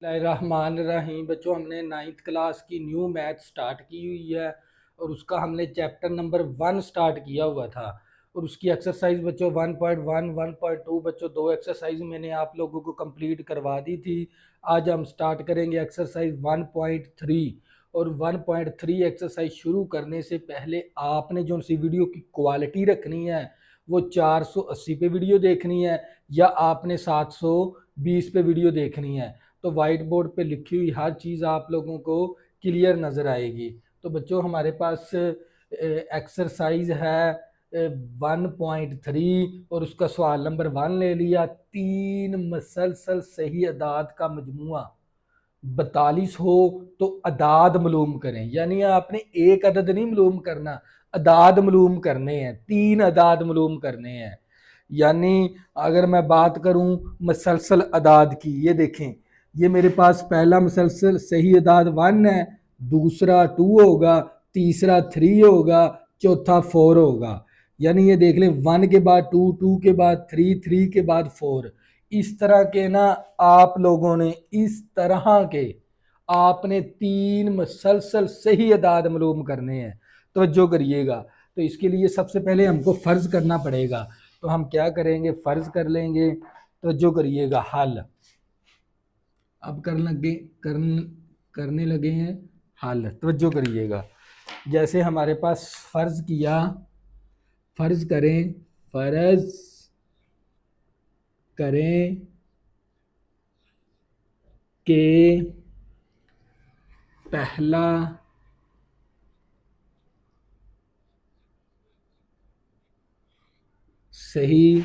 रहीम बच्चों, हमने ninth class की न्यू मैथ स्टार्ट की हुई है और उसका हमने चैप्टर नंबर 1 स्टार्ट किया हुआ था। और उसकी एक्सरसाइज बच्चों 1.1 1.2 बच्चों दो एक्सरसाइज मैंने आप लोगों को कंप्लीट करवा दी थी। आज हम स्टार्ट करेंगे एक्सरसाइज 1.3। और 1.3 एक्सरसाइज शुरू करने से पहले आपने जो सी वीडियो की क्वालिटी रखनी है वो 480 पे वीडियो देखनी है या आपने 720 पे वीडियो देखनी है। तो वाइट बोर्ड पे लिखी हुई हर चीज़ आप लोगों को क्लियर नज़र आएगी। तो बच्चों हमारे पास एक्सरसाइज है 1.3 और उसका सवाल नंबर 1 ले लिया। तीन मसलसल सही अदाद का मजमुआ 42 हो तो अदाद मालूम करें। यानी आपने एक अदद नहीं मालूम करना, अदाद मालूम करने हैं, तीन अदाद मालूम करने हैं। यानी अगर मैं बात करूं मसलसल अदाद की, ये देखें, ये मेरे पास पहला मसलसल सही अदाद 1 है, दूसरा 2 होगा, तीसरा 3 होगा, चौथा 4 होगा। यानी ये देख लें 1 के बाद 2, 2 के बाद 3, 3 के बाद 4। इस तरह के ना आप लोगों ने इस तरह के आपने तीन मसलसल सही अदाद मालूम करने हैं। तवज्जो करिएगा। तो इसके लिए सबसे पहले हमको फ़र्ज करना पड़ेगा। तो हम क्या करेंगे, फ़र्ज कर लेंगे। तवज्जो करिएगा, हल अब करने लगे हैं हल। तवज्जो करिएगा। जैसे हमारे पास फ़र्ज किया, फ़र्ज करें कि पहला सही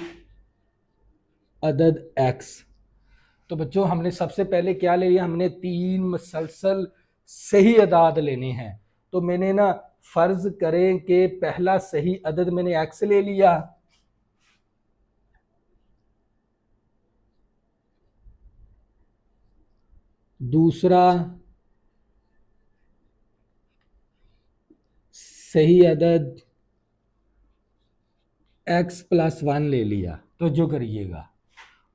अदद x। तो बच्चों हमने सबसे पहले क्या ले लिया, हमने तीन मसलसल सही अदाद लेने हैं। तो मैंने ना फर्ज करें कि पहला सही अदद मैंने x ले लिया, दूसरा सही अदद x प्लस 1 ले लिया। तो जो करिएगा,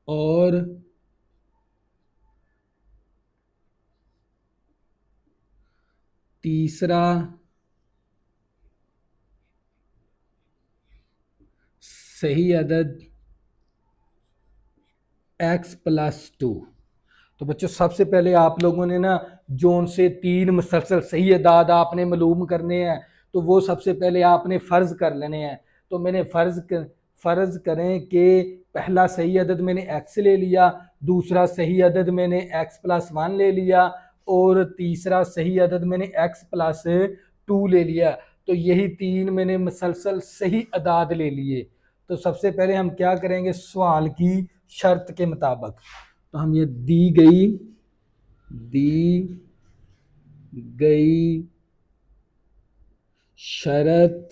और तीसरा सही अदद x प्लस 2। तो बच्चों सबसे पहले आप लोगों ने ना जोन से तीन मसलसल सही अदाद आपने मालूम करने हैं, तो वो सबसे पहले आपने फ़र्ज़ कर लेने हैं। तो मैंने फ़र्ज़ करें कि पहला सही अदद मैंने x ले लिया, दूसरा सही अदद मैंने x प्लस 1 ले लिया, और तीसरा सही अदद मैंने x प्लस 2 ले लिया। तो यही तीन मैंने मसलसल सही अदाद ले लिए। तो सबसे पहले हम क्या करेंगे, सवाल की शर्त के मुताबिक। तो हम ये दी गई शर्त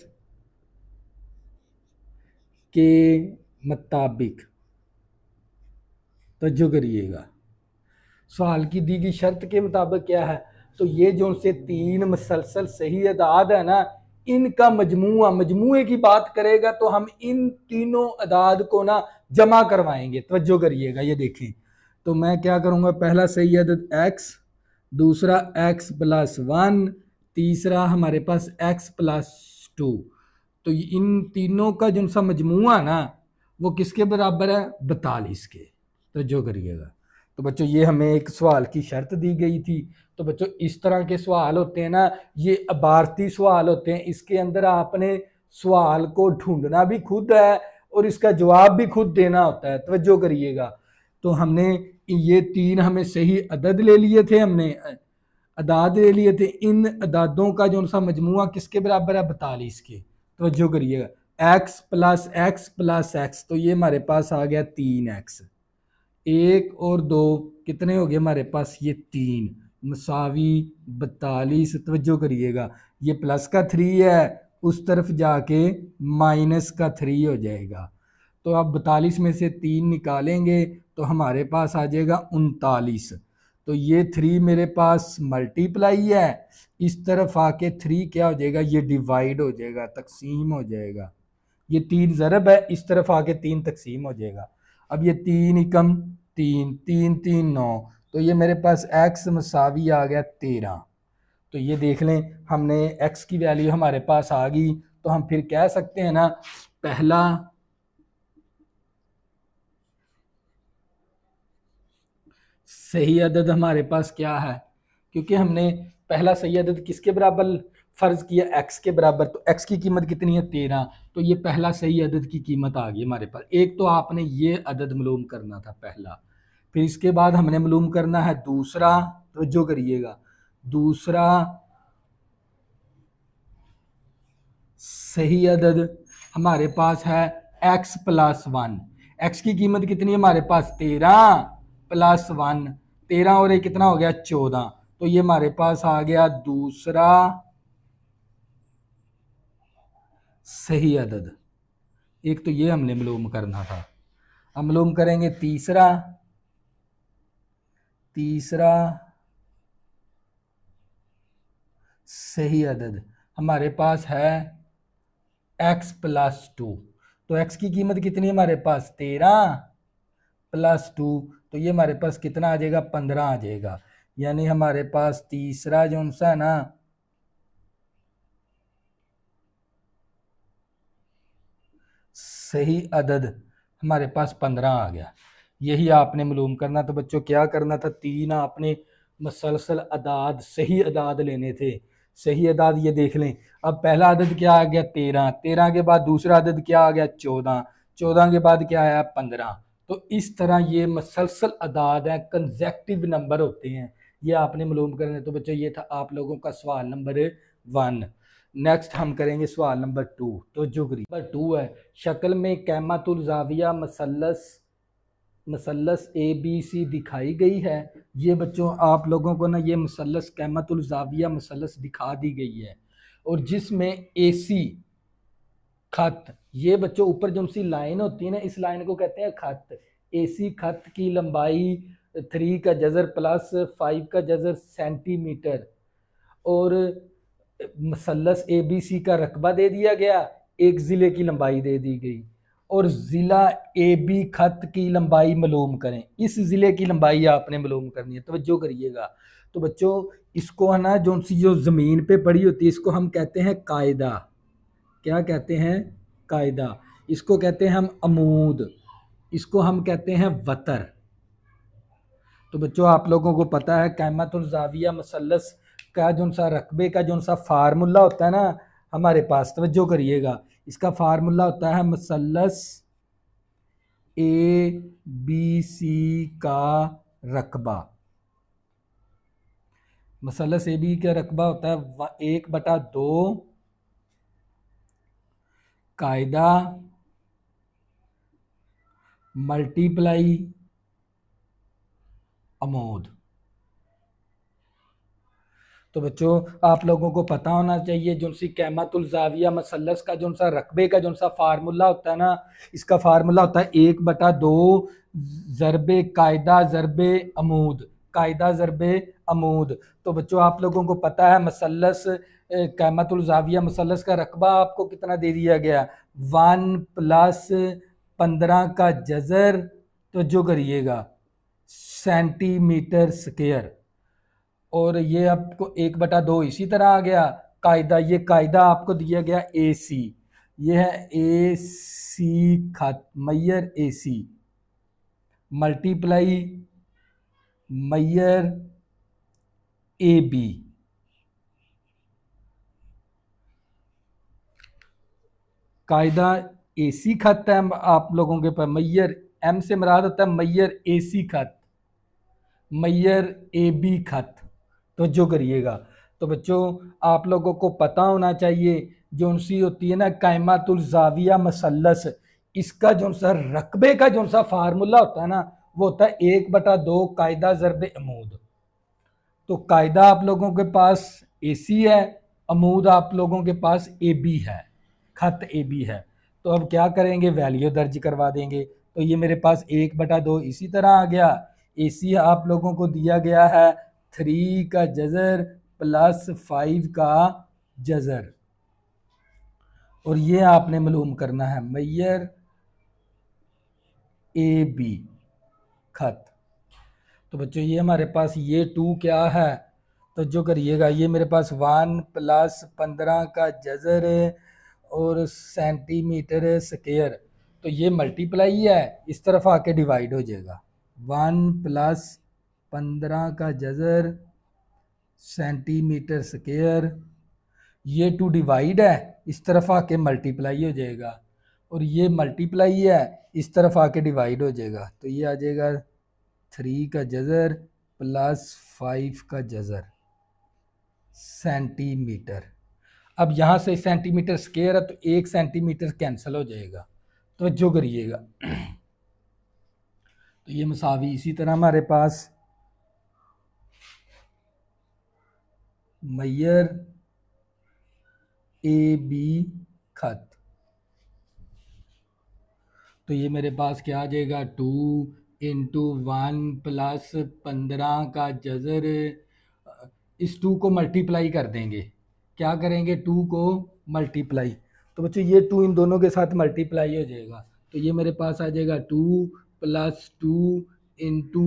के मुताबिक, तवज्जो करिएगा, सवाल की दी गई शर्त के मुताबिक क्या है, तो ये जो से तीन मसलसल सही अदाद है ना, इनका मजमुए की बात करेगा तो हम इन तीनों अदाद को ना जमा करवाएंगे। तवज्जो करिएगा, ये देखें। तो मैं क्या करूँगा, पहला सही अदद x, दूसरा x प्लस 1, तीसरा हमारे पास x प्लस 2। तो इन तीनों का जो सा मजमुआ ना वो किसके बराबर है, 42 के। तो जो करिएगा। तो बच्चों ये हमें एक सवाल की शर्त दी गई थी। तो बच्चों इस तरह के सवाल होते हैं ना, ये अबारती सवाल होते हैं। इसके अंदर आपने सवाल को ढूंढना भी खुद है और इसका जवाब भी खुद देना होता है। तवज्जो करिएगा। तो हमने ये तीन हमें सही अदद ले लिए थे, हमने अदाद ले लिए थे। इन अदादों का जो सा मजमुआ किसके बराबर है, 42 के। तवज्जो करिएगा, x plus x plus x, तो ये हमारे पास आ गया 3x। एक और दो कितने हो गए हमारे पास, ये तीन, मसावी 42। तवज्जो करिएगा, ये प्लस का 3 है, उस तरफ जाके माइनस का 3 हो जाएगा। तो आप 42 में से 3 निकालेंगे तो हमारे पास आ जाएगा 39। तो ये 3 मेरे पास मल्टीप्लाई है, इस तरफ आके 3 क्या हो जाएगा, ये डिवाइड हो जाएगा, तकसीम हो जाएगा। ये 3 ज़रब है, इस तरफ आके 3 तकसीम हो जाएगा। अब ये 3 एकम 3, 3 3 9, तो ये मेरे पास x मसावी आ गया 13। तो ये देख लें, हमने x की वैल्यू हमारे पास आ गई। तो हम फिर कह सकते हैं ना, पहला सही अदद हमारे पास क्या है, क्योंकि हमने पहला सही अदद किसके बराबर फर्ज किया, x के बराबर। तो x की कीमत कितनी है 13। तो ये पहला सही अदद की कीमत आ गई हमारे पास। एक तो आपने ये अदद मालूम करना था पहला, फिर इसके बाद हमने मालूम करना है दूसरा। तो जो करिएगा, दूसरा सही अदद हमारे पास है x प्लस 1। x की कीमत कितनी है हमारे पास 13 प्लस 1। 13 और ये कितना हो गया 14। तो ये हमारे पास आ गया दूसरा सही अदद। एक तो ये हमने मालूम करना था। हम मालूम करेंगे तीसरा। तीसरा सही अदद हमारे पास है x प्लस 2। तो x की कीमत कितनी है हमारे पास 13 प्लस 2। तो ये हमारे पास कितना आ जाएगा 15 आ जाएगा। यानी हमारे पास तीसरा जो सा है ना, सही अदद हमारे पास 15 आ गया। यही आपने मालूम करना। तो बच्चों क्या करना था, तीन आपने मसलसल अदाद सही अदाद लेने थे। सही अदाद ये देख लें, अब पहला अदद क्या आ गया 13। 13 के बाद दूसरा अदद क्या आ गया 14। 14 के बाद क्या आया 15। तो इस तरह ये मसलसल अदाद हैं, कंजेक्टिव नंबर होते हैं, ये आपने मालूम करना। तो बच्चों ये था आप लोगों का सवाल नंबर 1। नेक्स्ट हम करेंगे सवाल नंबर 2। तो जुगरी नंबर 2 है, शक्ल में कैमातुल जाविया मसलस मसलस ए बी सी दिखाई गई है। ये बच्चों आप लोगों को ना ये मसलस कैमातुल जाविया मसलस दिखा दी गई है, और जिसमें ए सी खत, ये बच्चों ऊपर जो सी लाइन होती है ना, इस लाइन को कहते हैं खत। ए सी खत की लंबाई 3 का जजर प्लस 5 का जजर सेंटीमीटर, और मसलस ए बी सी का रकबा दे दिया गया, एक ज़िले की लंबाई दे दी गई, और ज़िला ए बी खत की लंबाई मालूम करें। इस ज़िले की लंबाई आपने मालूम करनी है, तवज्जो करिएगा। तो बच्चों इसको है ना, जो सी जो ज़मीन पे पड़ी होती है इसको हम कहते हैं कायदा। क्या कहते हैं, कायदा। इसको कहते हैं हम अमूद, इसको हम कहते हैं वतर। तो बच्चों आप लोगों को पता है कैमतुल जाविया मसलस का जो सा रकबे का जो सा फार्मूला होता है ना हमारे पास, तवज्जो करिएगा, इसका फार्मूला होता है मसलस ए बी सी का रकबा। मसलस ए बी का रकबा होता है 1/2 कायदा मल्टीप्लाई अमूद। तो बच्चों आप लोगों को पता होना चाहिए जो सी कैमतुल जाविया मसलस का जो सा रकबे का जो सा फार्मूला होता है ना, इसका फार्मूला होता है 1/2 ज़रबे कायदा ज़रबे अमूद, कायदा ज़रबे अमूद। तो बच्चों आप लोगों को पता है मसलस कैमतुल जाविया मसलस का रकबा आपको कितना दे दिया गया 1 प्लस 15 का जजर, तो जो करिएगा सेंटीमीटर स्क्वायर, और ये आपको 1/2 इसी तरह आ गया कायदा। ये कायदा आपको दिया गया ए सी, ये है ए सी खत मैयर ए C multiply Maihar A B. कायदा ए सी खत है आप लोगों के पास, मैयर एम से मुराद होता है मैयर ए सी खत, मैयर ए बी खत। तो जो करिएगा, तो बच्चों आप लोगों को पता होना चाहिए जो सी होती है ना कायमातुल जाविया मसलस, इसका जो सा रकबे का जो सा फार्मूला होता है ना वो होता है 1/2 कायदा ज़रब अमूद। तो कायदा आप लोगों के पास ए सी है, अमूद आप लोगों के पास ए बी है, खत ए बी है। तो अब क्या करेंगे, वैल्यू दर्ज करवा देंगे। तो ये मेरे पास 1/2 इसी तरह आ गया। ए सी आप लोगों को दिया गया है 3 का जजर प्लस 5 का जजर, और ये आपने मालूम करना है मैयर ए बी खत। तो बच्चों ये हमारे पास ये 2 क्या है, तो जो करिएगा ये मेरे पास 1 प्लस 15 का जजर और सेंटीमीटर स्क्वायर, तो ये मल्टीप्लाई है, इस तरफ आके डिवाइड हो जाएगा। 1 प्लस 15 का जजर सेंटीमीटर स्क्वायर, ये 2 डिवाइड है, इस तरफ आके मल्टीप्लाई हो जाएगा, और ये मल्टीप्लाई है, इस तरफ आके डिवाइड हो जाएगा, तो ये आ जाएगा 3 का जजर प्लस 5 का जजर सेंटीमीटर। अब यहाँ से सेंटीमीटर स्क्वायर है तो 1 सेंटीमीटर कैंसिल हो जाएगा, तो जो करिएगा तो ये मसावी। इसी तरह हमारे पास मैयर ए बी खत, तो ये मेरे पास क्या आ जाएगा 2 इंटू 1 प्लस 15 का जजर, इस 2 को मल्टीप्लाई कर देंगे, क्या करेंगे 2 को मल्टीप्लाई, तो बच्चों ये 2 इन दोनों के साथ मल्टीप्लाई हो जाएगा, तो ये मेरे पास आ जाएगा 2 प्लस 2 इंटू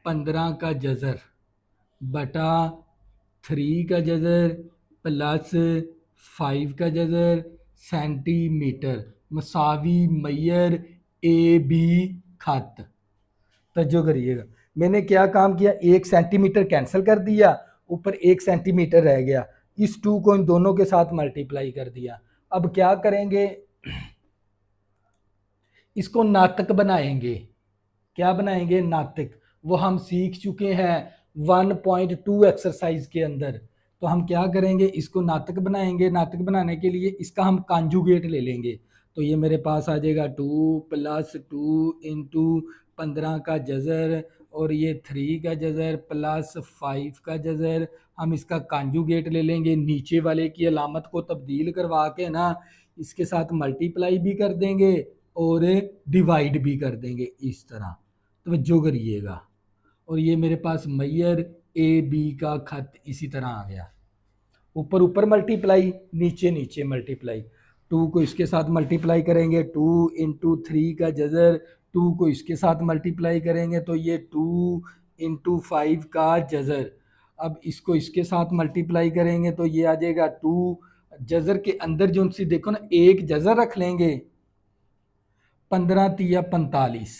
15 का जजर बटा 3 का जजर प्लस 5 का Jhajjar centimetre मसावी Maihar A B खत। तवज्जो करिएगा, मैंने क्या काम किया, 1 सेंटीमीटर कैंसिल कर दिया, ऊपर 1 सेंटीमीटर रह गया, इस 2 को इन दोनों के साथ मल्टीप्लाई कर दिया। अब क्या करेंगे, इसको नातक बनाएंगे, क्या बनाएंगे नातक, वो हम सीख चुके हैं 1.2 एक्सरसाइज के अंदर, तो हम क्या करेंगे इसको नातक बनाएंगे, नातक बनाने के लिए इसका हम कांजुगेट ले लेंगे, तो ये मेरे पास आ जाएगा 2 प्लस 2 इंटू 15 का जजर और ये 3 का जजर प्लस 5 का जजर, हम इसका कांजुगेट ले लेंगे, नीचे वाले की अलामत को तब्दील करवा के ना इसके साथ मल्टीप्लाई भी कर देंगे और डिवाइड भी कर देंगे इस तरह, तवज्जो करिएगा। और ये मेरे पास मैयर ए बी का खत इसी तरह आ गया, ऊपर ऊपर मल्टीप्लाई नीचे नीचे मल्टीप्लाई, 2 को इसके साथ मल्टीप्लाई करेंगे 2 इंटू 3 का जजर, 2 को इसके साथ मल्टीप्लाई करेंगे तो ये 2 इंटू 5 का जजर, अब इसको इसके साथ मल्टीप्लाई करेंगे तो ये आ जाएगा 2, जजर के अंदर जो उनसे देखो ना एक जजर रख लेंगे, 15 तिया 45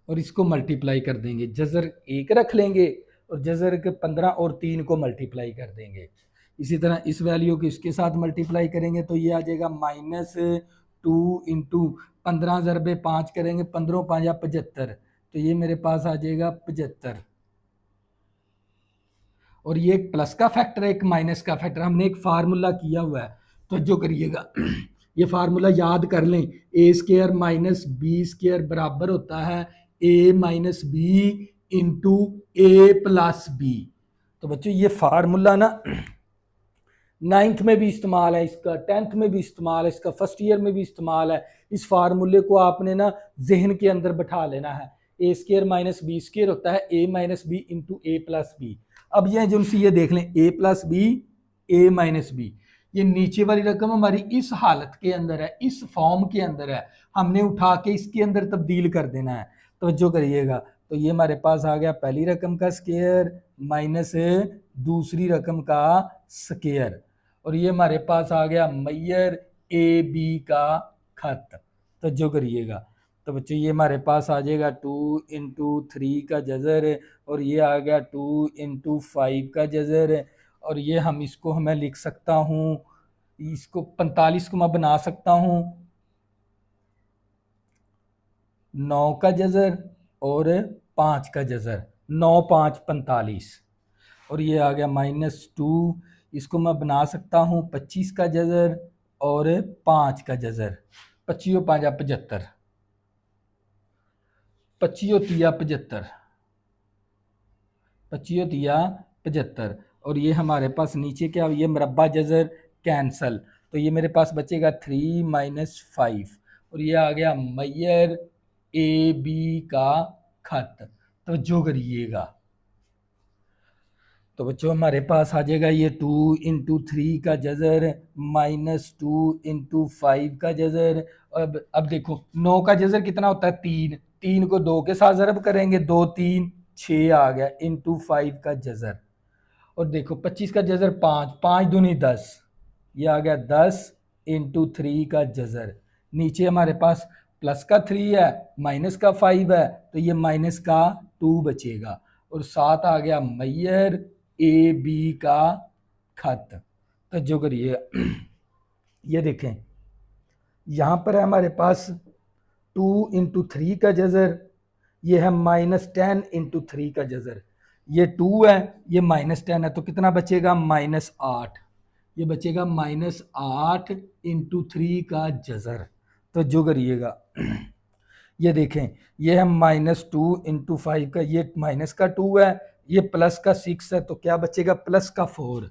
और इसको मल्टीप्लाई कर देंगे, जजर एक रख लेंगे और जजर के 15 और 3 को मल्टीप्लाई कर देंगे, इसी तरह इस वैल्यू को इसके साथ मल्टीप्लाई करेंगे तो ये आ जाएगा -2 इंटू 15 ज़रबे 5 करेंगे, 15 5 75, तो ये मेरे पास आ जाएगा 75, और ये एक प्लस का फैक्टर है एक माइनस का फैक्टर, हमने एक फार्मूला किया हुआ है, तो जो करिएगा ये फार्मूला याद कर लें, ए स्क्वायर माइनस बी स्क्वायर बराबर होता है ए माइनस बी इंटू ए प्लस बी, तो बच्चों ये फार्मूला ना 9th में भी इस्तेमाल है इसका, 10th में भी इस्तेमाल है इसका, फर्स्ट ईयर में भी इस्तेमाल है, इस फार्मूले को आपने ना जहन के अंदर बैठा लेना है, ए स्क्वायर माइनस बी स्क्वायर होता है ए माइनस बी इंटू ए प्लस बी। अब ये जो ये देख लें ए प्लस बी ए माइनस बी, ये नीचे वाली रकम हमारी इस हालत के अंदर है, इस फॉर्म के अंदर है, हमने उठा के इसके अंदर तब्दील कर देना है, तो जो करिएगा तो ये हमारे पास आ गया पहली रकम का स्क्वायर माइनस दूसरी रकम का स्क्वायर, और ये हमारे पास आ गया मैयर ए बी का खत, तो जो करिएगा तो बच्चों ये हमारे पास आ जाएगा 2 इंटू 3 का जजर और ये आ गया 2 इंटू 5 का जजर, और ये हम इसको मैं लिख सकता हूँ, इसको 45 को मैं बना सकता हूँ 9 का जजर और 5 का जजर, 9 5 45, और ये आ गया -2, इसको मैं बना सकता हूँ 25 का जजर और 5 का जजर, 25 5 75, 25 तिया 75, 25 तिया 75, और ये हमारे पास नीचे क्या, ये मरबा जजर कैंसल, तो ये मेरे पास बचेगा 3 - 5, और ये आ गया मैयर ए बी का खत, तो जो करिएगा तो बच्चों हमारे पास आ जाएगा ये 2 × 3 का जज़र -2 × 5 का जज़र। अब देखो 9 का जज़र कितना होता है 3, 3 को 2 के साथ ज़रब करेंगे, 2 3 6 आ गया इंटू 5 का जज़र। और देखो 25 का जज़र 5, 5 दूनी 10, ये आ गया 10 इंटू 3 का जज़र। नीचे हमारे पास प्लस का 3 है, माइनस का 5 है, तो ये माइनस का 2 बचेगा। और साथ आ गया मैयर ए बी का खत। तो जो करिए ये देखें यहाँ पर है हमारे पास 2 × 3 का जज़र, ये है -10 × 3 का जज़र। ये 2 है, ये -10 है, तो कितना बचेगा -8। ये बचेगा -8 × 3 का जज़र। तो जो करिएगा ये देखें ये है -2 × 5 का, ये माइनस का 2 है, ये प्लस का 6 है, तो क्या बचेगा प्लस का 4,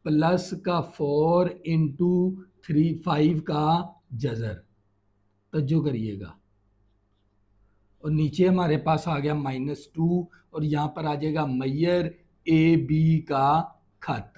प्लस का 4 × 3 5 का जज़र। तो जो करिएगा और नीचे हमारे पास आ गया -2 और यहाँ पर आ जाएगा मैयर ए बी का खत।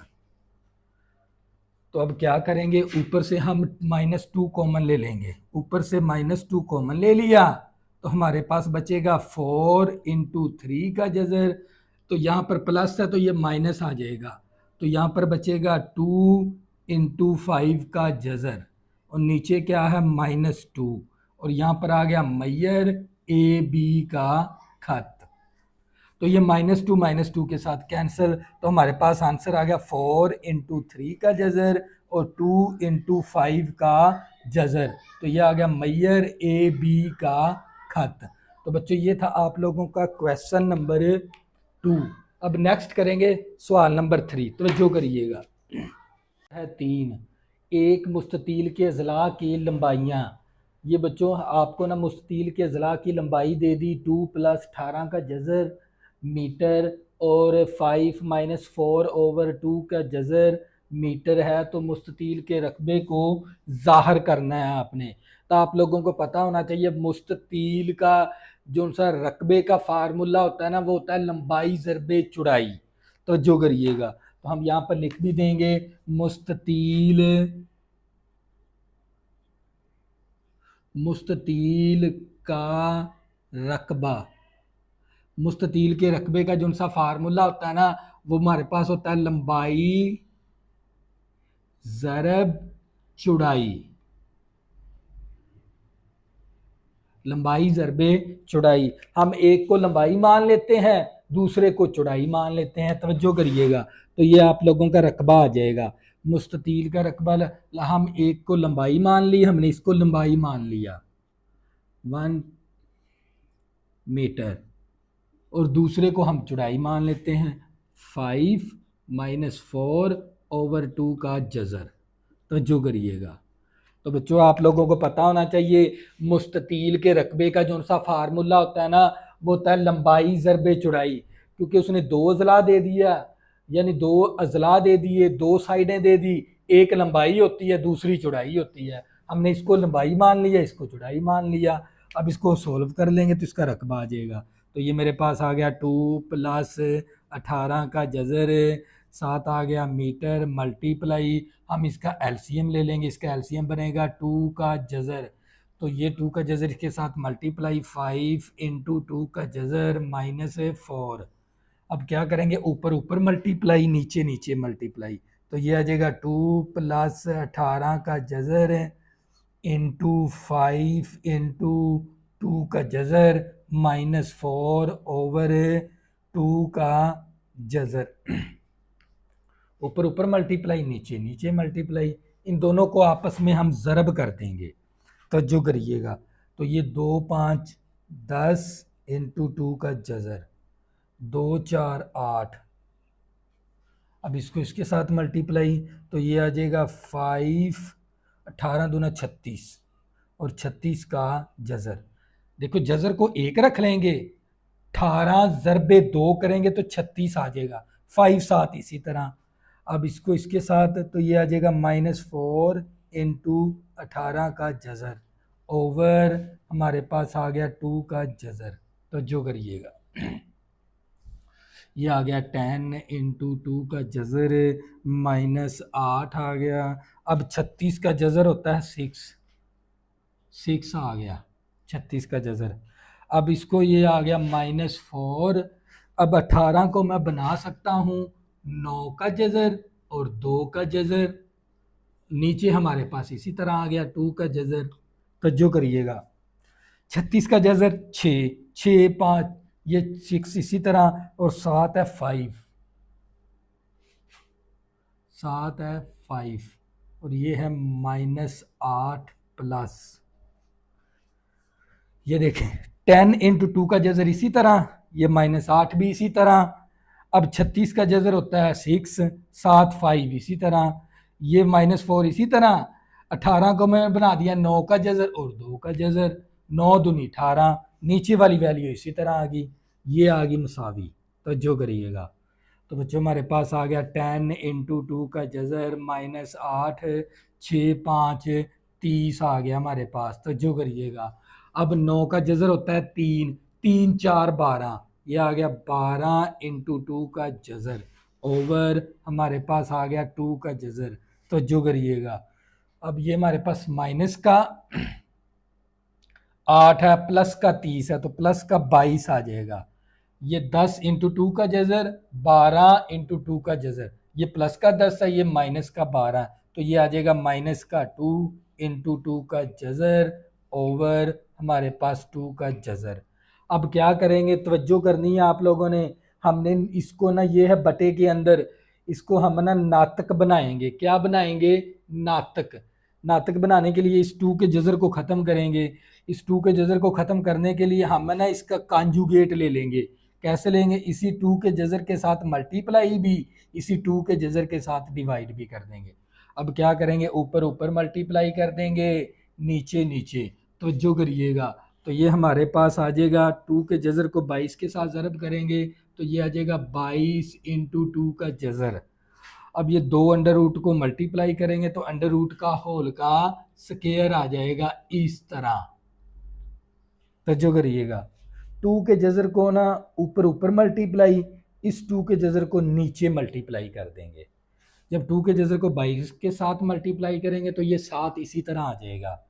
तो अब क्या करेंगे, ऊपर से हम -2 कॉमन ले लेंगे, ऊपर से -2 कॉमन ले लिया तो हमारे पास बचेगा 4 × 3 का जज़र। तो यहाँ पर प्लस है तो ये माइनस आ जाएगा, तो यहाँ पर बचेगा 2 × 5 का जज़र और नीचे क्या है -2 और यहाँ पर आ गया मैयर ए बी का खत। तो ये -2 के साथ कैंसिल, तो हमारे पास आंसर आ गया 4 × 3 का जज़र और 2 × 5 का जज़र। तो ये आ गया मैयर ए बी का खत। तो बच्चों ये था आप लोगों का क्वेश्चन नंबर 2। अब नेक्स्ट करेंगे सवाल नंबर 3। तो जो करिएगा है 3, एक मुस्ततील के अज़ला की लंबाइयाँ। ये बच्चों आपको ना मुस्ततील के अज़ला की लंबाई दे दी 2 + 18 का जज़र मीटर और 5 - 4/2 का जज़र मीटर है। तो मुस्ततील के रकबे को ज़ाहिर करना है आपने। तो आप लोगों को पता होना चाहिए मुस्ततील का जो सा रकबे का फार्मूला होता है ना, वो होता है लंबाई ज़रबे चौड़ाई। तो जो करिएगा तो हम यहाँ पर लिख भी देंगे मुस्ततील का रकबा। मुस्ततील के रकबे का जो सा फार्मूला होता है ना, वो हमारे पास होता है लंबाई ज़रब चौड़ाई, लंबाई ज़रबे चौड़ाई। हम एक को लंबाई मान लेते हैं, दूसरे को चौड़ाई मान लेते हैं। तवज्जो करिएगा, तो ये आप लोगों का रकबा आ जाएगा। मुस्ततील का रकबा हम एक को लंबाई मान ली, हमने इसको लंबाई मान लिया 1 मीटर और दूसरे को हम चौड़ाई मान लेते हैं 5 - 4/2 का जज़र। तो जो करिएगा, तो बच्चों आप लोगों को पता होना चाहिए मुस्ततील के रकबे का जो सा फार्मूला होता है ना, वो होता है लंबाई ज़रबे चौड़ाई। क्योंकि उसने 2 अज़ला दे दिया, यानी 2 अज़ला दे दिए, 2 साइडें दे दी, एक लंबाई होती है दूसरी चौड़ाई होती है। हमने इसको लंबाई मान लिया, इसको चौड़ाई मान लिया। अब इसको सोल्व कर लेंगे तो इसका रकबा आ जाएगा। तो ये मेरे पास आ गया 2 + 18 का जज़र, साथ आ गया मीटर मल्टीप्लाई, हम इसका एलसीएम ले लेंगे, इसका एलसीएम बनेगा 2 का जज़र। तो ये 2 का जज़र के साथ मल्टीप्लाई 5 × 2 का जज़र -4। अब क्या करेंगे, ऊपर ऊपर मल्टीप्लाई, नीचे नीचे मल्टीप्लाई। तो ये आ जाएगा 2 + 18 का जज़र इंटू 5 × 2 का जज़र -4/2 का जज़र। ऊपर ऊपर मल्टीप्लाई, नीचे नीचे मल्टीप्लाई, इन दोनों को आपस में हम ज़रब कर देंगे। तो जो करिएगा, तो ये 2 5 10 × 2 का जज़र 2 4 8। अब इसको इसके साथ मल्टीप्लाई, तो ये आ जाएगा 5 18 दूना 36 और 36 का जज़र। देखो जज़र को एक रख लेंगे, 18 ज़रबे 2 करेंगे तो 36 आ जाएगा, 5 7 इसी तरह। अब इसको इसके साथ, तो ये आ जाएगा -4 × 18 का जज़र ओवर हमारे पास आ गया 2 का जज़र। तो जो करिएगा ये आ गया 10 × 2 का जज़र -8 आ गया। अब 36 का जज़र होता है 6 आ गया 36 का जज़र। अब इसको ये आ गया -4। अब 18 को मैं बना सकता हूँ 9 का जज़र और 2 का जज़र। नीचे हमारे पास इसी तरह आ गया 2 का जज़र। तवज्जो करिएगा, 36 का जज़र 6, 6 5, ये 6 इसी तरह, और 7 है 5, 7 है 5, और ये है -8 प्लस। ये देखें 10 × 2 का जज़र इसी तरह, ये -8 भी इसी तरह। अब 36 का जज़र होता है 6, 7 5 इसी तरह, ये -4 इसी तरह। 18 को मैं बना दिया 9 का जज़र और 2 का जज़र, 9 दूनी 18, नीचे वाली वैल्यू इसी तरह आ गई, ये आ गई मसावी। तो जो करिएगा, तो बच्चों हमारे पास आ गया 10 × 2 का जज़र -8, 6 5 30 आ गया हमारे पास। तो जो करिएगा, अब 9 का जज़र होता है 3, 3 4 12, ये आ गया 12 × 2 का जज़र ओवर हमारे पास आ गया 2 का जज़र। तो जो करिएगा, अब ये हमारे पास माइनस का 8 है, प्लस का 30 है, तो प्लस का 22 आ जाएगा। ये 10 × 2 का जज़र, 12 × 2 का जज़र, ये प्लस का 10 है, ये माइनस का 12, तो ये आ जाएगा -2 × 2 का जज़र ओवर हमारे पास 2 का जज़र। अब क्या करेंगे, तवज्जो करनी है आप लोगों ने। हमने इसको ना, ये है बटे के अंदर, इसको हम ना नातक बनाएंगे। क्या बनाएंगे? नातक। नातक बनाने के लिए इस 2 के जज़र को ख़त्म करेंगे। इस 2 के जज़र को ख़त्म करने के लिए हम ना इसका कांजुगेट ले लेंगे। कैसे लेंगे? इसी 2 के जज़र के साथ मल्टीप्लाई भी, इसी 2 के जज़र के साथ डिवाइड भी कर देंगे। अब क्या करेंगे, ऊपर ऊपर मल्टीप्लाई कर देंगे, नीचे नीचे। तो जो करिएगा, तो ये हमारे पास आ जाएगा 2 के जज़र को 22 के साथ ज़रब करेंगे, तो ये आ जाएगा 22 × 2 का जज़र। अब ये 2 अंडर रूट को मल्टीप्लाई करेंगे तो अंडर रूट का होल का स्क्वायर आ जाएगा इस तरह। तवज्जो करिएगा, 2 के जज़र को ना ऊपर ऊपर मल्टीप्लाई, इस 2 के जज़र को नीचे मल्टीप्लाई कर देंगे। जब 2 के जज़र को 22 के साथ मल्टीप्लाई करेंगे तो ये 7 इसी तरह आ जाएगा।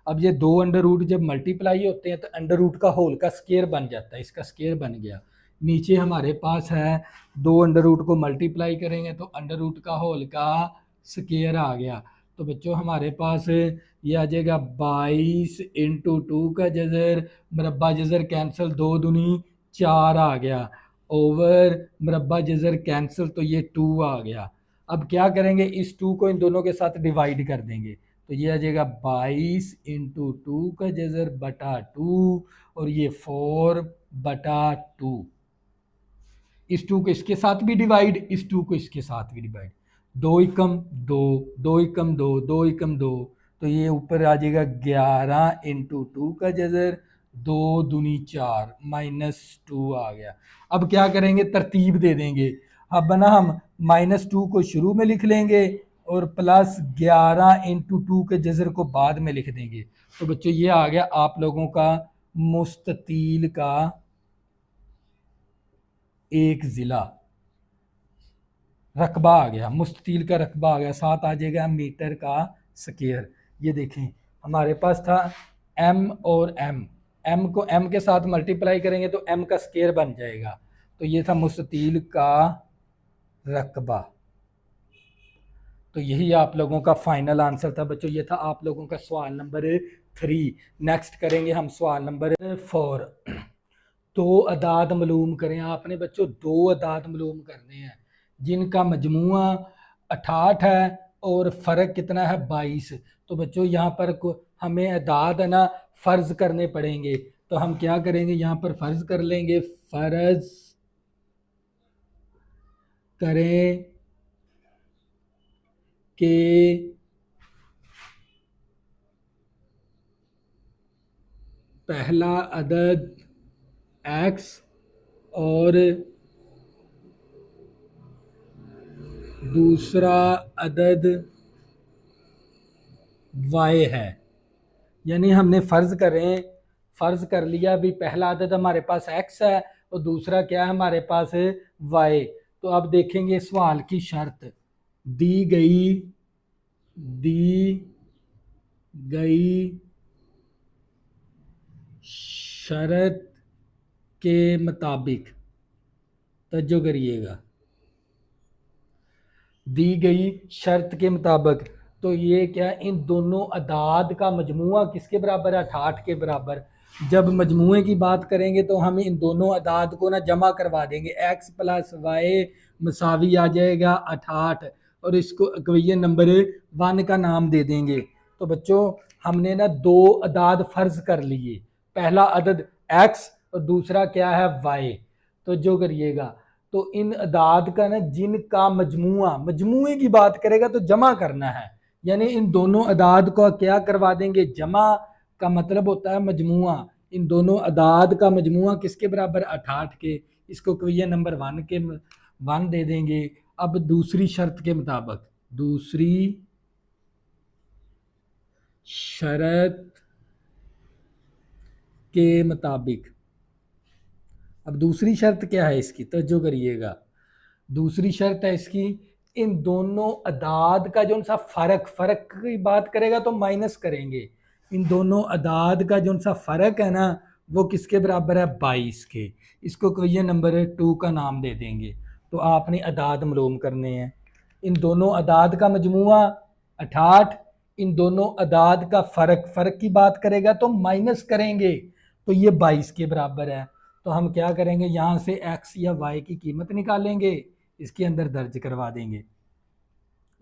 अब ये 2 अंडर रूट जब मल्टीप्लाई होते हैं तो अंडर रूट का होल का स्क्वायर बन जाता है, इसका स्क्वायर बन गया। नीचे हमारे पास है 2 अंडर रूट को मल्टीप्लाई करेंगे तो अंडर रूट का होल का स्क्वायर आ गया। तो बच्चों हमारे पास ये आ जाएगा 22 × 2 का जज़र, मरबा जज़र कैंसिल, 2 दूनी 4 आ गया, ओवर मरबा जज़र कैंसिल, तो ये 2 आ गया। अब क्या करेंगे, इस 2 को इन दोनों के साथ डिवाइड कर देंगे, तो ये आ जाएगा 22 × 2 का जज़र बटा 2, और ये 4/2। इस 2 को इसके साथ भी डिवाइड, इस 2 को इसके साथ भी डिवाइड, 2 एकम 2, 2 एकम 2, 2 एकम 2, तो ये ऊपर आ जाएगा 11 × 2 का जज़र, 2 दूनी 4 -2 आ गया। अब क्या करेंगे, तरतीब दे देंगे। अब ना हम -2 को शुरू में लिख लेंगे और प्लस 11 × 2 के जज़र को बाद में लिख देंगे। तो बच्चों ये आ गया आप लोगों का मुस्ततील का एक ज़िला, रकबा आ गया, मुस्ततील का रकबा आ गया, साथ आ जाएगा मीटर का स्क्वायर। ये देखें हमारे पास था m और m को m के साथ मल्टीप्लाई करेंगे तो m का स्क्वायर बन जाएगा। तो ये था मुस्ततील का रकबा। तो यही आप लोगों का फाइनल आंसर था बच्चों, ये था आप लोगों का सवाल नंबर 3। नेक्स्ट करेंगे हम सवाल नंबर 4। 2 अदाद मालूम करें। आपने बच्चों 2 अदाद मालूम करने हैं जिनका मजमुआ 68 है और फ़र्क कितना है 22। तो बच्चों यहाँ पर हमें अदाद है ना फ़र्ज़ करने पड़ेंगे। तो हम क्या करेंगे, यहाँ पर फ़र्ज़ कर लेंगे, फ़र्ज़ करें कि पहला अदद x और दूसरा अदद y है। यानी हमने फ़र्ज़ कर लिया भी पहला अदद हमारे पास x है और दूसरा क्या है हमारे पास वाई। तो अब देखेंगे सवाल की शर्त। दी गई शर्त के मुताबिक, तवज्जो करिएगा, दी गई शर्त के मुताबिक, तो ये क्या, इन दोनों अदाद का मजमुआ किसके बराबर है, 68 के बराबर। जब मजमुए की बात करेंगे तो हम इन दोनों अदाद को ना जमा करवा देंगे, x प्लस वाई मसावी आ जाएगा 68, और इसको इक्वेशन नंबर 1 का नाम दे देंगे। तो बच्चों हमने ना दो अदाद फर्ज कर लिए, पहला अदद x और दूसरा क्या है y। तो जो करिएगा, तो इन अदाद का ना जिनका मजमुए की बात करेगा तो जमा करना है, यानी इन दोनों अदाद को क्या करवा देंगे, जमा का मतलब होता है मजमुआ। इन दोनों अदाद का मजमुआ किसके बराबर, 68 के। इसको क्वेश्चन नंबर 1 दे देंगे। अब दूसरी शर्त के मुताबिक, दूसरी शर्त के मुताबिक, अब दूसरी शर्त क्या है इसकी, तो जो करिएगा, दूसरी शर्त है इसकी, इन दोनों अदाद का जो सा फर्क की बात करेगा तो माइनस करेंगे, इन दोनों अदाद का जो सा फर्क है ना वो किसके बराबर है, 22 के। इसको क्वेश्चन नंबर 2 का नाम दे देंगे। तो आपने अदाद मालूम करने हैं, इन दोनों अदाद का मजमुआ 68, इन दोनों अदाद का फर्क की बात करेगा तो माइनस करेंगे, तो ये 22 के बराबर है। तो हम क्या करेंगे, यहाँ से x या y की कीमत निकालेंगे, इसके अंदर दर्ज करवा देंगे।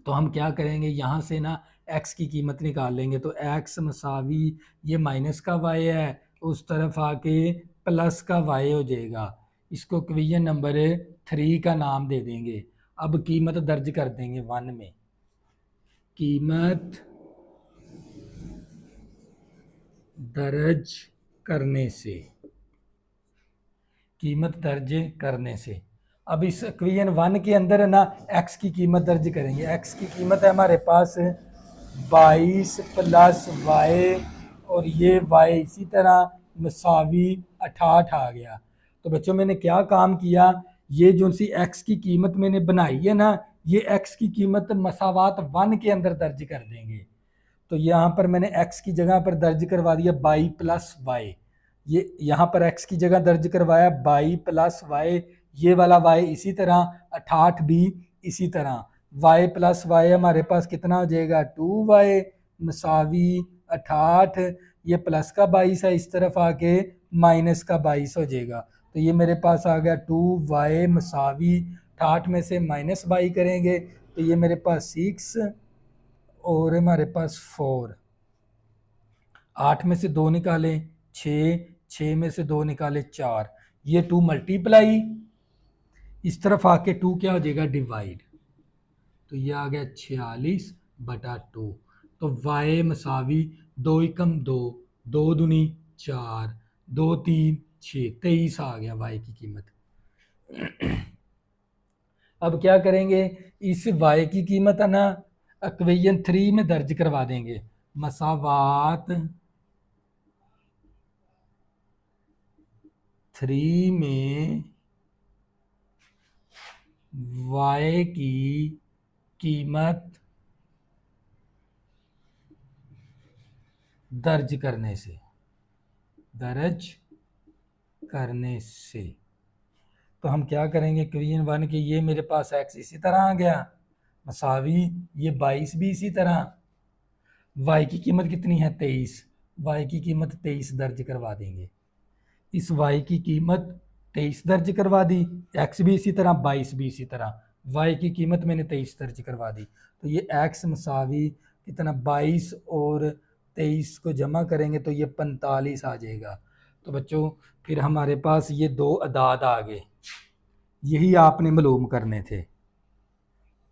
तो हम क्या करेंगे, यहाँ से ना x की कीमत निकाल लेंगे, तो x मसावी ये माइनस का y है, उस तरफ आके प्लस का y हो जाएगा। इसको क्वेश्चन नंबर 3 का नाम दे देंगे। अब कीमत दर्ज कर देंगे 1 में, कीमत दर्ज करने से, कीमत दर्ज करने से। अब इस इक्वेशन 1 के अंदर ना x की कीमत दर्ज करेंगे। x की कीमत है हमारे पास 22 प्लस y, और ये y इसी तरह मसावी 68 आ गया। तो बच्चों मैंने क्या काम किया, ये जो सी x की कीमत मैंने बनाई है ना, ये x की कीमत मसावात 1 के अंदर दर्ज कर देंगे। तो यहाँ पर मैंने x की जगह पर दर्ज करवा दिया 22 प्लस वाई, ये यहाँ पर x की जगह दर्ज करवाया 22 प्लस वाई, ये वाला y इसी तरह 68 भी इसी तरह, y प्लस वाई हमारे पास कितना हो जाएगा, 2y मसावी 68, ये प्लस का 22 है, इस तरफ आके माइनस का 22 हो जाएगा। तो ये मेरे पास आ गया 2y मसावी 68 में से माइनस 22 करेंगे तो ये मेरे पास 6 और हमारे पास 4, 8 में से 2 निकाले 6, 6 में से 2 निकाले 4, ये 2 मल्टीप्लाई, इस तरफ आके 2 क्या हो जाएगा, डिवाइड, तो ये आ गया 46/2। तो y मसावी 2 एकम 2, 2 दूनी 4, 2 3 6, 23 आ गया y की कीमत। अब क्या करेंगे, इस y की कीमत है ना इक्वेशन 3 में दर्ज करवा देंगे, मसावात 3 में y की कीमत दर्ज करने से, तो हम क्या करेंगे, इक्वेशन 1 के ये मेरे पास x इसी तरह आ गया, मसावी ये 22 भी इसी तरह, y की कीमत कितनी है 23, y की कीमत 23 दर्ज करवा देंगे। इस y की कीमत 23 दर्ज करवा दी, x भी इसी तरह 22 भी इसी तरह, y की कीमत मैंने 23 दर्ज करवा दी। तो ये x मसावी कितना 22 और 23 को जमा करेंगे तो ये 45 आ जाएगा। तो बच्चों फिर हमारे पास ये दो अदाद आ गए, यही आपने मालूम करने थे,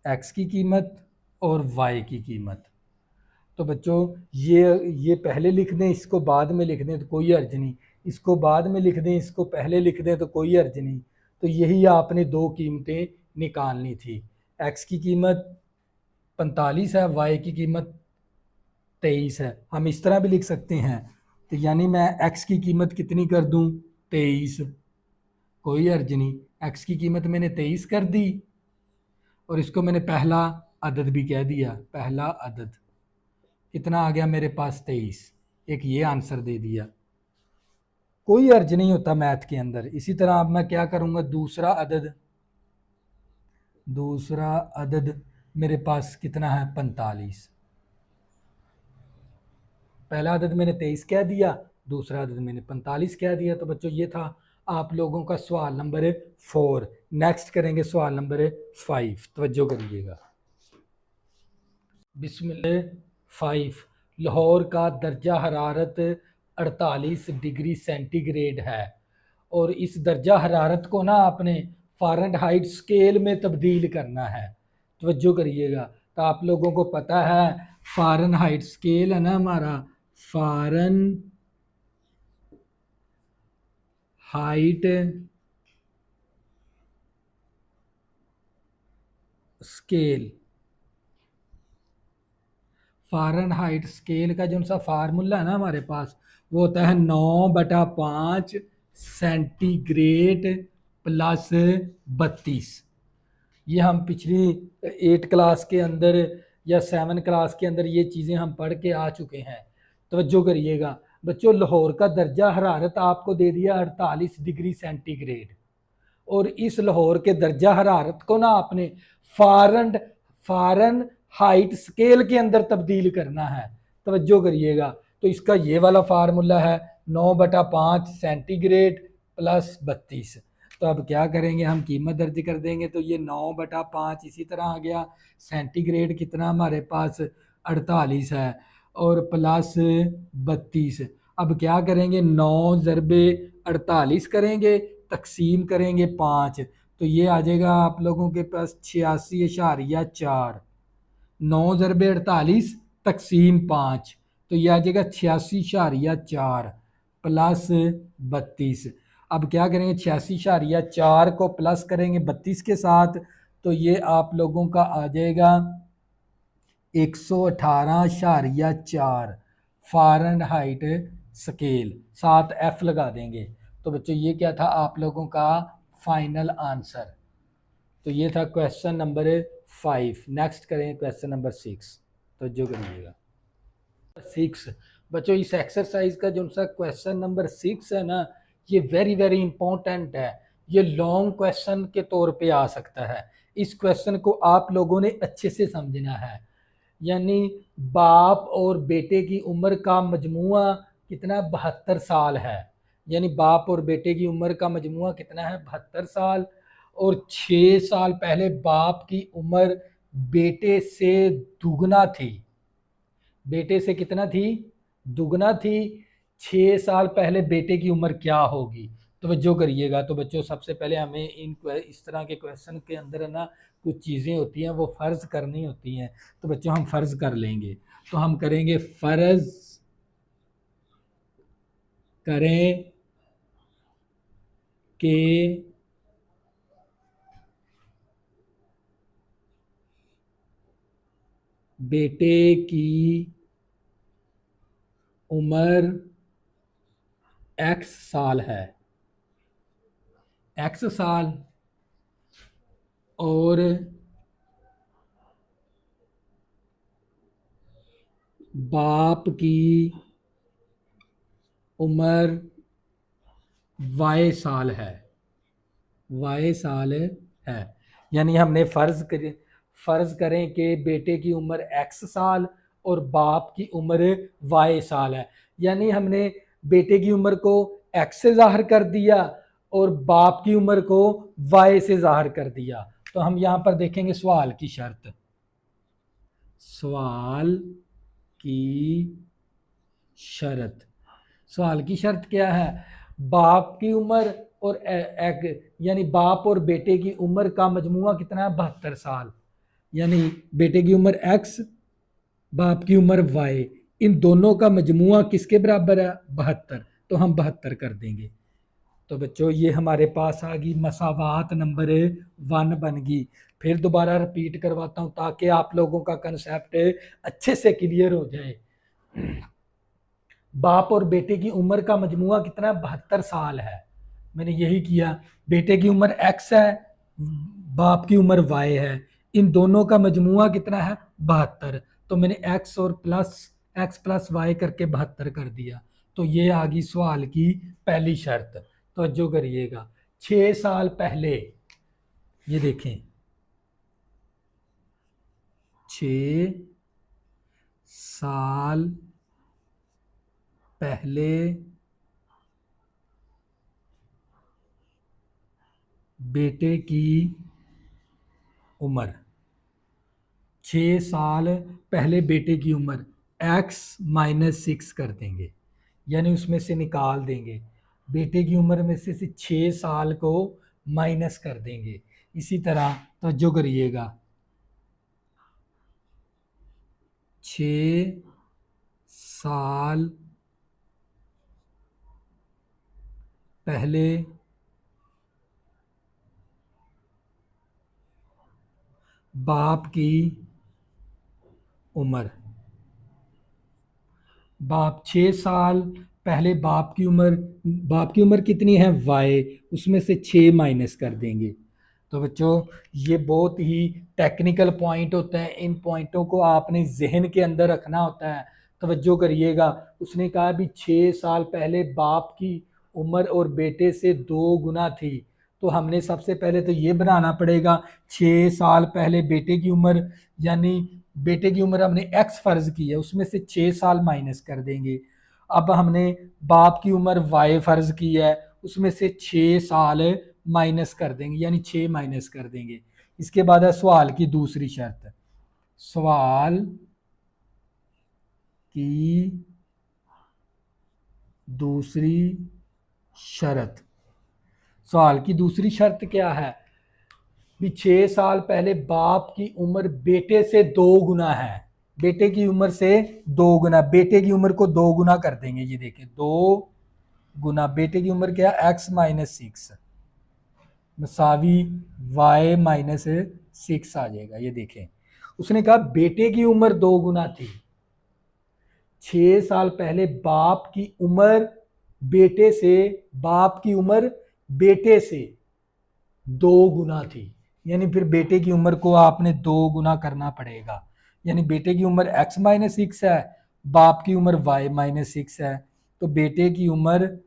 x की कीमत और y की कीमत। तो बच्चों ये पहले लिख दें, इसको बाद में लिख दें तो कोई अर्ज नहीं, इसको बाद में लिख दें, इसको पहले लिख दें तो कोई अर्ज नहीं। तो यही आपने दो कीमतें निकालनी थी, x की कीमत 45 है, y की कीमत 23 है। हम इस तरह भी लिख सकते हैं, तो यानी मैं x की कीमत कितनी कर दूं, 23, कोई अर्ज नहीं, एक्स की कीमत मैंने 23 कर दी और इसको मैंने पहला अदद भी कह दिया। पहला अदद कितना आ गया मेरे पास 23, एक ये आंसर दे दिया। कोई अर्ज नहीं होता मैथ के अंदर। इसी तरह अब मैं क्या करूंगा, दूसरा अदद मेरे पास कितना है 45। पहला अदद मैंने 23 कह दिया, दूसरा अदद मैंने 45 कह दिया। तो बच्चों ये था आप लोगों का सवाल नंबर 4। नेक्स्ट करेंगे सवाल नंबर 5, तवज्जो करिएगा। बिस्मिल्लाह 5, लाहौर का दर्जा हरारत 48 डिग्री सेंटीग्रेड है और इस दर्जा हरारत को ना आपने फ़ारेनहाइट स्केल में तब्दील करना है। तवज्जो करिएगा। तो आप लोगों को पता है फ़ारेनहाइट स्केल है ना हमारा, फ़ारेनहाइट स्केल, फ़ारेनहाइट स्केल का जो सा फार्मूला है ना हमारे पास, वो होता है 9/5 सेंटीग्रेड प्लस 32। ये हम पिछली 8 क्लास के अंदर या 7 क्लास के अंदर ये चीज़ें हम पढ़ के आ चुके हैं। तवज्जो करिएगा बच्चों, लाहौर का दर्जा हरारत आपको दे दिया 48 डिग्री सेंटीग्रेड और इस लाहौर के दर्जा हरारत को ना आपने फ़ारेन हाइट स्केल के अंदर तब्दील करना है। तवज्जो करिएगा। तो इसका ये वाला फार्मूला है 9/5 सेंटीग्रेड प्लस 32। तो अब क्या करेंगे, हम कीमत दर्ज कर देंगे। तो ये 9/5 इसी तरह आ गया, सेंटीग्रेड कितना हमारे पास 48 है और प्लस 32। अब क्या करेंगे, 9 ज़रबे 48 करेंगे, तकसीम करेंगे 5, तो ये आ जाएगा आप लोगों के पास 86.4। 9 ज़रबे 48 तकसीम 5, तो ये आ जाएगा 86.4 प्लस 32। अब क्या करेंगे, 86.4 को प्लस करेंगे 32 के साथ, तो ये आप लोगों का आ जाएगा 118.4 फ़ारेनहाइट स्केल, साथ एफ लगा देंगे। तो बच्चों ये क्या था आप लोगों का फाइनल आंसर। तो ये था क्वेश्चन नंबर 5। नेक्स्ट करें क्वेश्चन नंबर 6। तो जो करिएगा 6 बच्चों, इस एक्सरसाइज का जो सा क्वेश्चन नंबर 6 है ना, ये वेरी वेरी इंपॉर्टेंट है। ये लॉन्ग क्वेश्चन के तौर पे आ सकता है। इस क्वेश्चन को आप लोगों ने अच्छे से समझना है। यानी बाप और बेटे की उम्र का मजमुआ कितना, 72 साल है। यानी बाप और बेटे की उम्र का मजमुआ कितना है, 72 साल। और 6 साल पहले बाप की उम्र बेटे से दुगना थी। बेटे से कितना थी, दुगना थी। 6 साल पहले बेटे की उम्र क्या होगी, तवज्जो करिएगा। तो बच्चों सबसे पहले हमें इस तरह के क्वेश्चन के अंदर है ना कुछ चीज़ें होती हैं वो फ़र्ज़ करनी होती हैं। तो बच्चों हम फ़र्ज़ कर लेंगे। तो हम करेंगे फ़र्ज़ करें कि बेटे की उम्र x साल है, x साल, और बाप की उम्र y साल है, y साल है। यानी हमने फ़र्ज़ करें कि बेटे की उम्र x साल और बाप की उम्र y साल है। यानी हमने बेटे की उम्र को x से ज़ाहिर कर दिया और बाप की उम्र को y से ज़ाहिर कर दिया। तो हम यहाँ पर देखेंगे सवाल की शर्त। सवाल की शर्त, सवाल की शर्त क्या है, बाप की उम्र और यानी बाप और बेटे की उम्र का मजमुआ कितना है, 72 साल। यानी बेटे की उम्र x, बाप की उम्र y, इन दोनों का मजमुआ किसके बराबर है, 72। तो हम 72 कर देंगे। तो बच्चों ये हमारे पास आ गई मसावात नंबर 1 बन गई। फिर दोबारा रिपीट करवाता हूँ ताकि आप लोगों का कंसेप्ट अच्छे से क्लियर हो जाए। बाप और बेटे की उम्र का मजमुआ कितना है, 72 साल है। मैंने यही किया। बेटे की उम्र x है, बाप की उम्र y है, इन दोनों का मजमुआ कितना है 72। तो मैंने x और x प्लस वाई करके 72 कर दिया। तो ये आ गई सवाल की पहली शर्त। तो जो करिएगा 6 साल पहले, ये देखें 6 साल पहले बेटे की उम्र, 6 साल पहले बेटे की उम्र x-6 कर देंगे, यानी उसमें से निकाल देंगे। बेटे की उम्र में से 6 साल को माइनस कर देंगे। इसी तरह तवज्जो करिएगा 6 साल पहले बाप की उम्र, बाप 6 साल पहले बाप की उम्र कितनी है y, उसमें से 6 माइनस कर देंगे। तो बच्चों ये बहुत ही टेक्निकल पॉइंट होता है, इन पॉइंटों को आपने जहन के अंदर रखना होता है। तवज्जो करिएगा, उसने कहा भी 6 साल पहले बाप की उम्र और बेटे से 2 गुना थी। तो हमने सबसे पहले तो ये बनाना पड़ेगा 6 साल पहले बेटे की उम्र, यानी बेटे की उम्र हमने x फर्ज की है, उसमें से 6 साल माइनस कर देंगे। अब हमने बाप की उम्र y फर्ज की है, उसमें से 6 साल माइनस कर देंगे, यानी 6 माइनस कर देंगे। इसके बाद है सवाल की दूसरी शर्त। सवाल की दूसरी शर्त, सवाल की दूसरी शर्त क्या है भी 6 साल पहले बाप की उम्र बेटे से 2 गुना है। बेटे की उम्र से 2 गुना, बेटे की उम्र को 2 गुना कर देंगे। ये देखें 2 गुना, बेटे की उम्र क्या है x-6 मसावी y-6 आ जाएगा। ये देखें उसने कहा बेटे की उम्र 2 गुना थी, 6 साल पहले बाप की उम्र बेटे से, बाप की उम्र बेटे से 2 गुना थी, यानी फिर बेटे की उम्र को आपने 2 गुना करना पड़ेगा। यानी बेटे की उम्र x-6 है, बाप की उम्र y-6 है। तो बेटे की उम्र,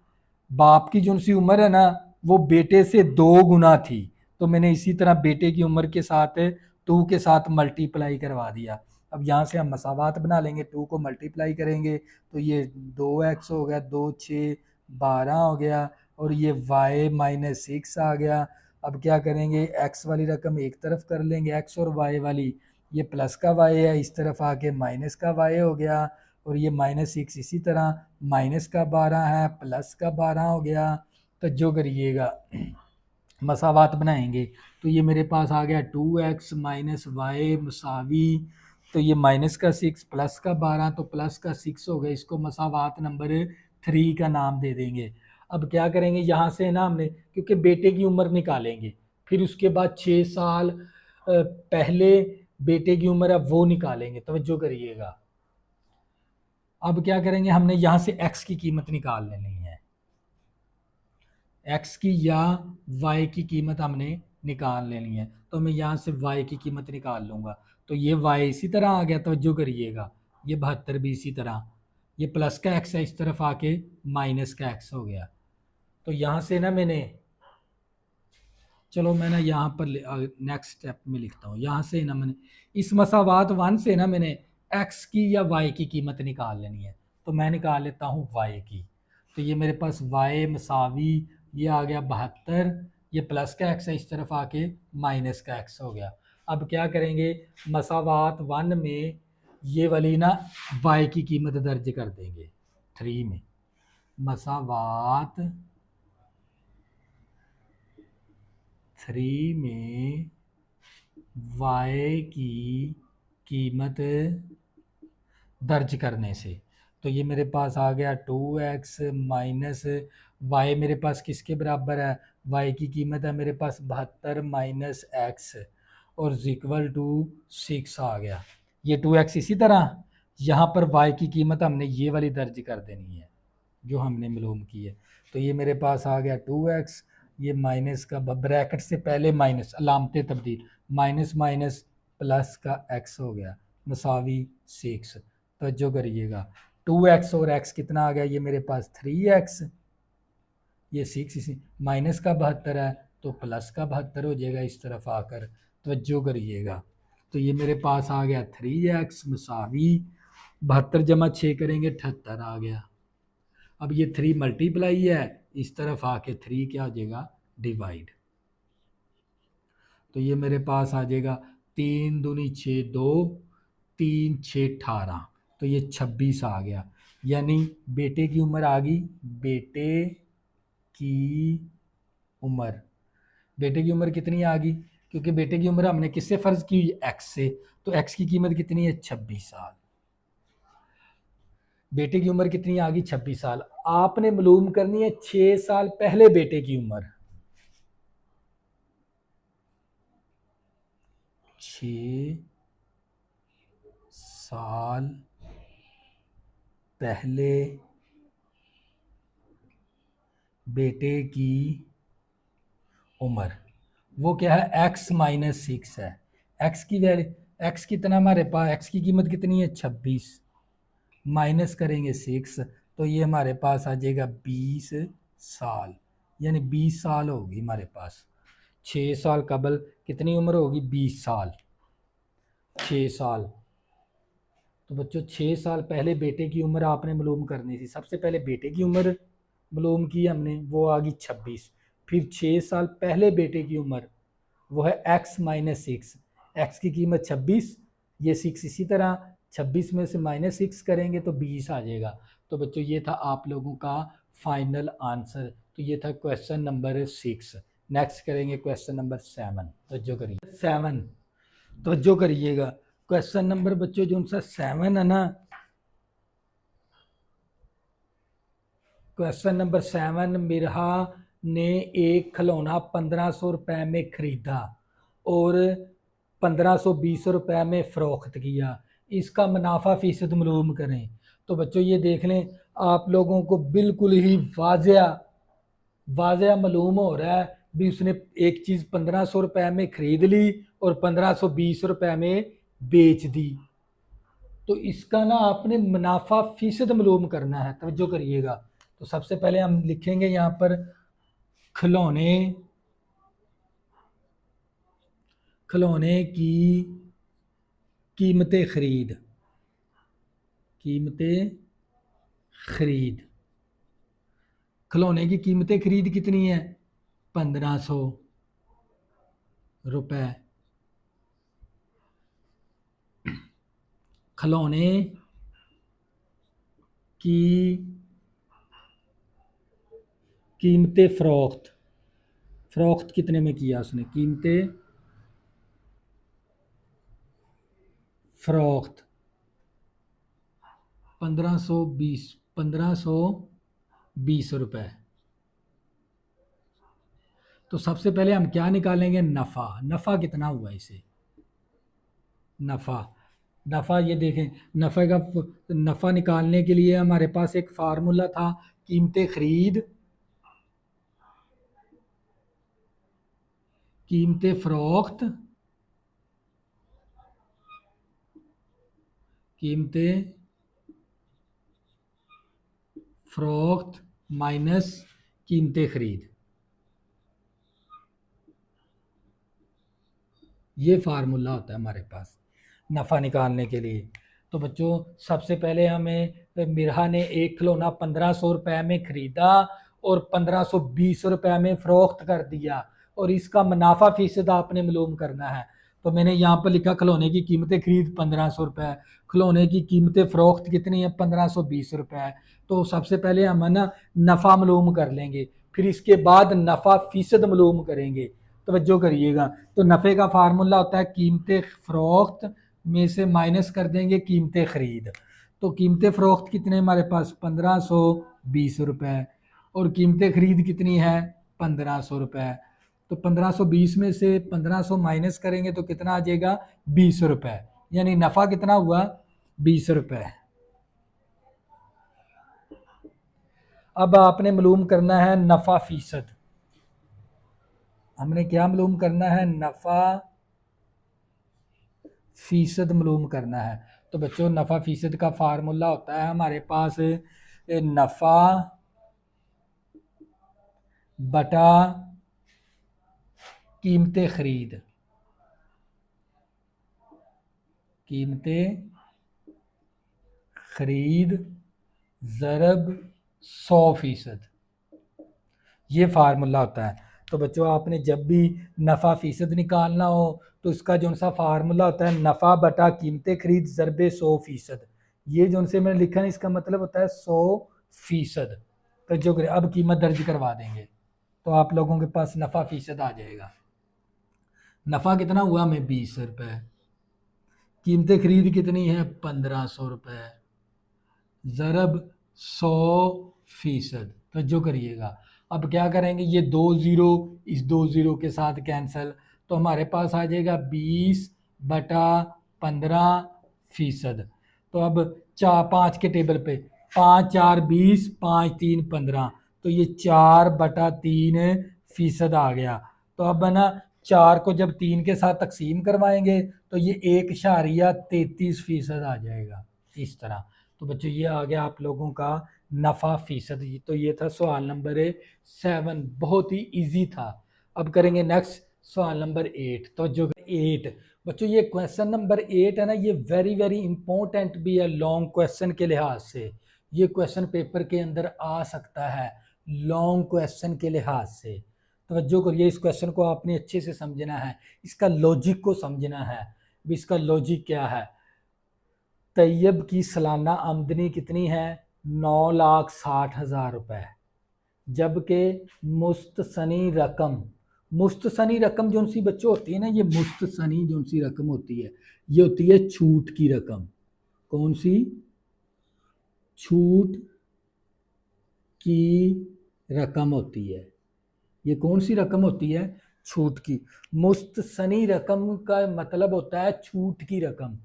बाप की जो सी उम्र है ना वो बेटे से 2 गुना थी। तो मैंने इसी तरह बेटे की उम्र के साथ 2 के साथ मल्टीप्लाई करवा दिया। अब यहाँ से हम मसावात बना लेंगे, 2 को मल्टीप्लाई करेंगे तो ये 2x हो गया, 2 6 12 हो गया, और ये y-6 आ गया। अब क्या करेंगे, x वाली रकम एक तरफ कर लेंगे, x और y वाली, ये प्लस का y है, इस तरफ आके माइनस का y हो गया, और ये -6 इसी तरह माइनस का 12 है, प्लस का 12 हो गया। तो जो करिएगा मसावात बनाएंगे तो ये मेरे पास आ गया 2x - y मसावी, तो ये -6 प्लस का 12, तो प्लस का 6 हो गया। इसको मसावात नंबर 3 का नाम दे देंगे। अब क्या करेंगे, यहाँ से ना हमने, क्योंकि बेटे की उम्र निकालेंगे, फिर उसके बाद 6 साल पहले बेटे की उम्र है वो निकालेंगे। तवज्जो करिएगा, अब क्या करेंगे, हमने यहाँ से x की कीमत निकाल लेनी है, x की या y की कीमत हमने निकाल लेनी है। तो मैं यहाँ से y की कीमत निकाल लूँगा। तो ये y इसी तरह आ गया, तवज्जो करिएगा, ये 72 भी इसी तरह, ये प्लस का x है, इस तरफ आके माइनस का x हो गया। तो यहाँ से ना मैंने, चलो मैं ना यहाँ पर नेक्स्ट स्टेप में लिखता हूँ। यहाँ से ना मैंने इस मसावात 1 से ना मैंने x की या y की कीमत निकाल लेनी है। तो मैं निकाल लेता हूँ y की। तो ये मेरे पास y मसावी, ये आ गया 72, ये प्लस का x है, इस तरफ आके माइनस का x हो गया। अब क्या करेंगे, मसावात 1 में ये वाली ना y की कीमत दर्ज कर देंगे 3 में। मसावात 3 में y की कीमत दर्ज करने से, तो ये मेरे पास आ गया 2x माइनस y, मेरे पास किसके बराबर है, y की कीमत है मेरे पास 72 माइनस x, और इक्वल टू 6 आ गया। ये 2x इसी तरह यहाँ पर y की कीमत हमने ये वाली दर्ज कर देनी है जो हमने मालूम की है। तो ये मेरे पास आ गया 2x, ये माइनस का ब्रैकेट से पहले माइनस, अलामते तब्दील, माइनस माइनस प्लस का x हो गया मसावी 6। तवज्जो करिएगा 2x और x कितना आ गया, ये मेरे पास 3x, ये 6 इसी माइनस का 72 है तो प्लस का 72 हो जाएगा इस तरफ आकर। तवज्जो करिएगा तो ये मेरे पास आ गया 3x मसावी 72 जमा 6 करेंगे 78 आ गया। अब ये 3 मल्टीप्लाई है, इस तरफ आके 3 क्या हो जाएगा डिवाइड। तो ये मेरे पास आ जाएगा 3 दूनी 6 2 3 6 18, तो ये 26 आ गया। यानी बेटे की उम्र आ गई, बेटे की उम्र, बेटे की उम्र कितनी आ गई, क्योंकि बेटे की उम्र हमने किससे फ़र्ज़ की हुई, एक्स से, तो एक्स की कीमत कितनी है 26 साल। बेटे की उम्र कितनी आ गई 26 साल। आपने मालूम करनी है 6 साल पहले बेटे की उम्र, 6 साल पहले बेटे की उम्र, वो क्या है x माइनस 6 है। x की वैल्यू, x कितना हमारे पास, x की कीमत कितनी है 26, माइनस करेंगे 6 तो ये हमारे पास आ जाएगा 20 साल, यानी 20 साल होगी हमारे पास। 6 साल कबल कितनी उम्र होगी 20 साल, 6 साल। तो बच्चों 6 साल पहले बेटे की उम्र आपने मालूम करनी थी। सबसे पहले बेटे की उम्र मालूम की हमने, वो आ गई 26। फिर 6 साल पहले बेटे की उम्र वो है x माइनस 6, एक्स की कीमत 26, ये 6 इसी तरह 26 में से माइनस 6 करेंगे तो 20 आ जाएगा। तो बच्चों ये था आप लोगों का फाइनल आंसर। तो ये था क्वेश्चन नंबर 6। नेक्स्ट करेंगे क्वेश्चन नंबर 7। तवज्जो करिए 7, तवज्जो करिएगा क्वेश्चन नंबर बच्चों जो उनसा 7 है ना, क्वेश्चन नंबर 7, मिरहा ने एक खिलौना 1500 रुपये में ख़रीदा और 1520 रुपये में फ़रोख्त किया, इसका मुनाफा फ़ीसद मालूम करें। तो बच्चों ये देख लें, आप लोगों को बिल्कुल ही वाज़या मालूम हो रहा है भी उसने एक चीज़ 1500 रुपये में ख़रीद ली और 1520 रुपये में बेच दी। तो इसका ना आपने मुनाफा फ़ीसद मालूम करना है। तवज्जो करिएगा। तो सबसे पहले हम लिखेंगे यहाँ पर खिलौने की कीमतें खरीद, खिलौने की कीमतें खरीद कितनी है 1500 रुपये। खिलौने की कीमतें फ़रोख्त कितने में किया उसने, कीमतें फ़रोख्त 1520 रुपये। तो सबसे पहले हम क्या निकालेंगे, नफ़ा कितना हुआ इसे, नफ़ा ये देखें, नफ़ा निकालने के लिए हमारे पास एक फार्मूला था, कीमतें खरीद कीमतें फ़रोख्त माइनस कीमतें खरीद, ये फार्मूला होता है हमारे पास नफ़ा निकालने के लिए। तो बच्चों सबसे पहले हमें मिरहा ने एक खिलौना 1500 रुपये में ख़रीदा और 1520 रुपये में फ़रोख्त कर दिया और इसका मुनाफा फ़ीसद आपने मालूम करना है। तो मैंने यहाँ पर लिखा खिलौने की कीमतें खरीद 1500 रुपये, खिलौने की कीमतें फ़रोख्त कितनी है 1520 रुपये। तो सबसे पहले हम ना नफ़ा मालूम कर लेंगे, फिर इसके बाद नफ़ा फ़ीसद मालूम करेंगे। तवज्जो करिएगा। तो नफ़े का फार्मूला होता है कीमतें फ़रोख्त में से माइनस कर देंगे कीमतें ख़रीद। तो कीमतें फ़रोख्त कितने हमारे पास 1520 रुपये और कीमतें ख़रीद कितनी है 1500 रुपये। तो 1520 में से 1500 माइनस करेंगे तो कितना आ जाएगा 20 रुपये, यानी नफ़ा कितना हुआ 20 रुपये। अब आपने मालूम करना है नफ़ा फ़ीसद। हमने क्या मालूम करना है? नफ़ा फ़ीसद मालूम करना है। तो बच्चों नफ़ा फ़ीसद का फार्मूला होता है हमारे पास नफ़ा बटा कीमतें खरीद, कीमतें खरीद ज़रब 100%, ये फार्मूला होता है। तो बच्चों आपने जब भी नफ़ा फ़ीसद निकालना हो तो इसका जो सा फार्मूला होता है नफ़ा बटा कीमतें खरीद ज़रबे 100%। ये जो से मैंने लिखा है इसका मतलब होता है 100%। तो जो अब कीमत दर्ज करवा देंगे तो आप लोगों के पास नफ़ा फ़ीसद आ जाएगा। नफ़ा कितना हुआ हमें 20 रुपये, कीमतें खरीद कितनी है 1500 रुपये, ज़रब 100%। तो जो करिएगा अब क्या करेंगे, ये 2 ज़ीरो इस 2 ज़ीरो के साथ कैंसिल, तो हमारे पास आ जाएगा 20 बटा 15%। तो अब 4 5 के टेबल पे 5 4 20, 5 3 15, तो ये 4 बटा 3% आ गया। तो अब है ना 4 को जब 3 के साथ तकसीम करवाएंगे तो ये 1.33% आ जाएगा इस तरह। तो बच्चों ये आ गया आप लोगों का नफ़ा फ़ीसद। तो ये था सवाल नंबर 7, बहुत ही इजी था। अब करेंगे नेक्स्ट सवाल नंबर 8। तो जो 8 बच्चों ये क्वेश्चन नंबर 8 है ना, ये वेरी वेरी इंपॉर्टेंट भी है लॉन्ग क्वेश्चन के लिहाज से। ये क्वेश्चन पेपर के अंदर आ सकता है लॉन्ग क्वेश्चन के लिहाज से। तवज्जो करिए, इस क्वेश्चन को आपने अच्छे से समझना है, इसका लॉजिक को समझना है। भी इसका लॉजिक क्या है? तैयब की सालाना आमदनी कितनी है? 9,60,000 रुपये, जबकि मुस्तसनी रकम, मुस्तसनी रकम जो सी बच्चों होती है ना, ये मुस्तसनी जो सी रकम होती है ये होती है छूट की रकम। कौन सी? छूट की रकम होती है। ये कौन सी रकम होती है? छूट की। मुस्तसनी रकम का मतलब होता है छूट की रकम।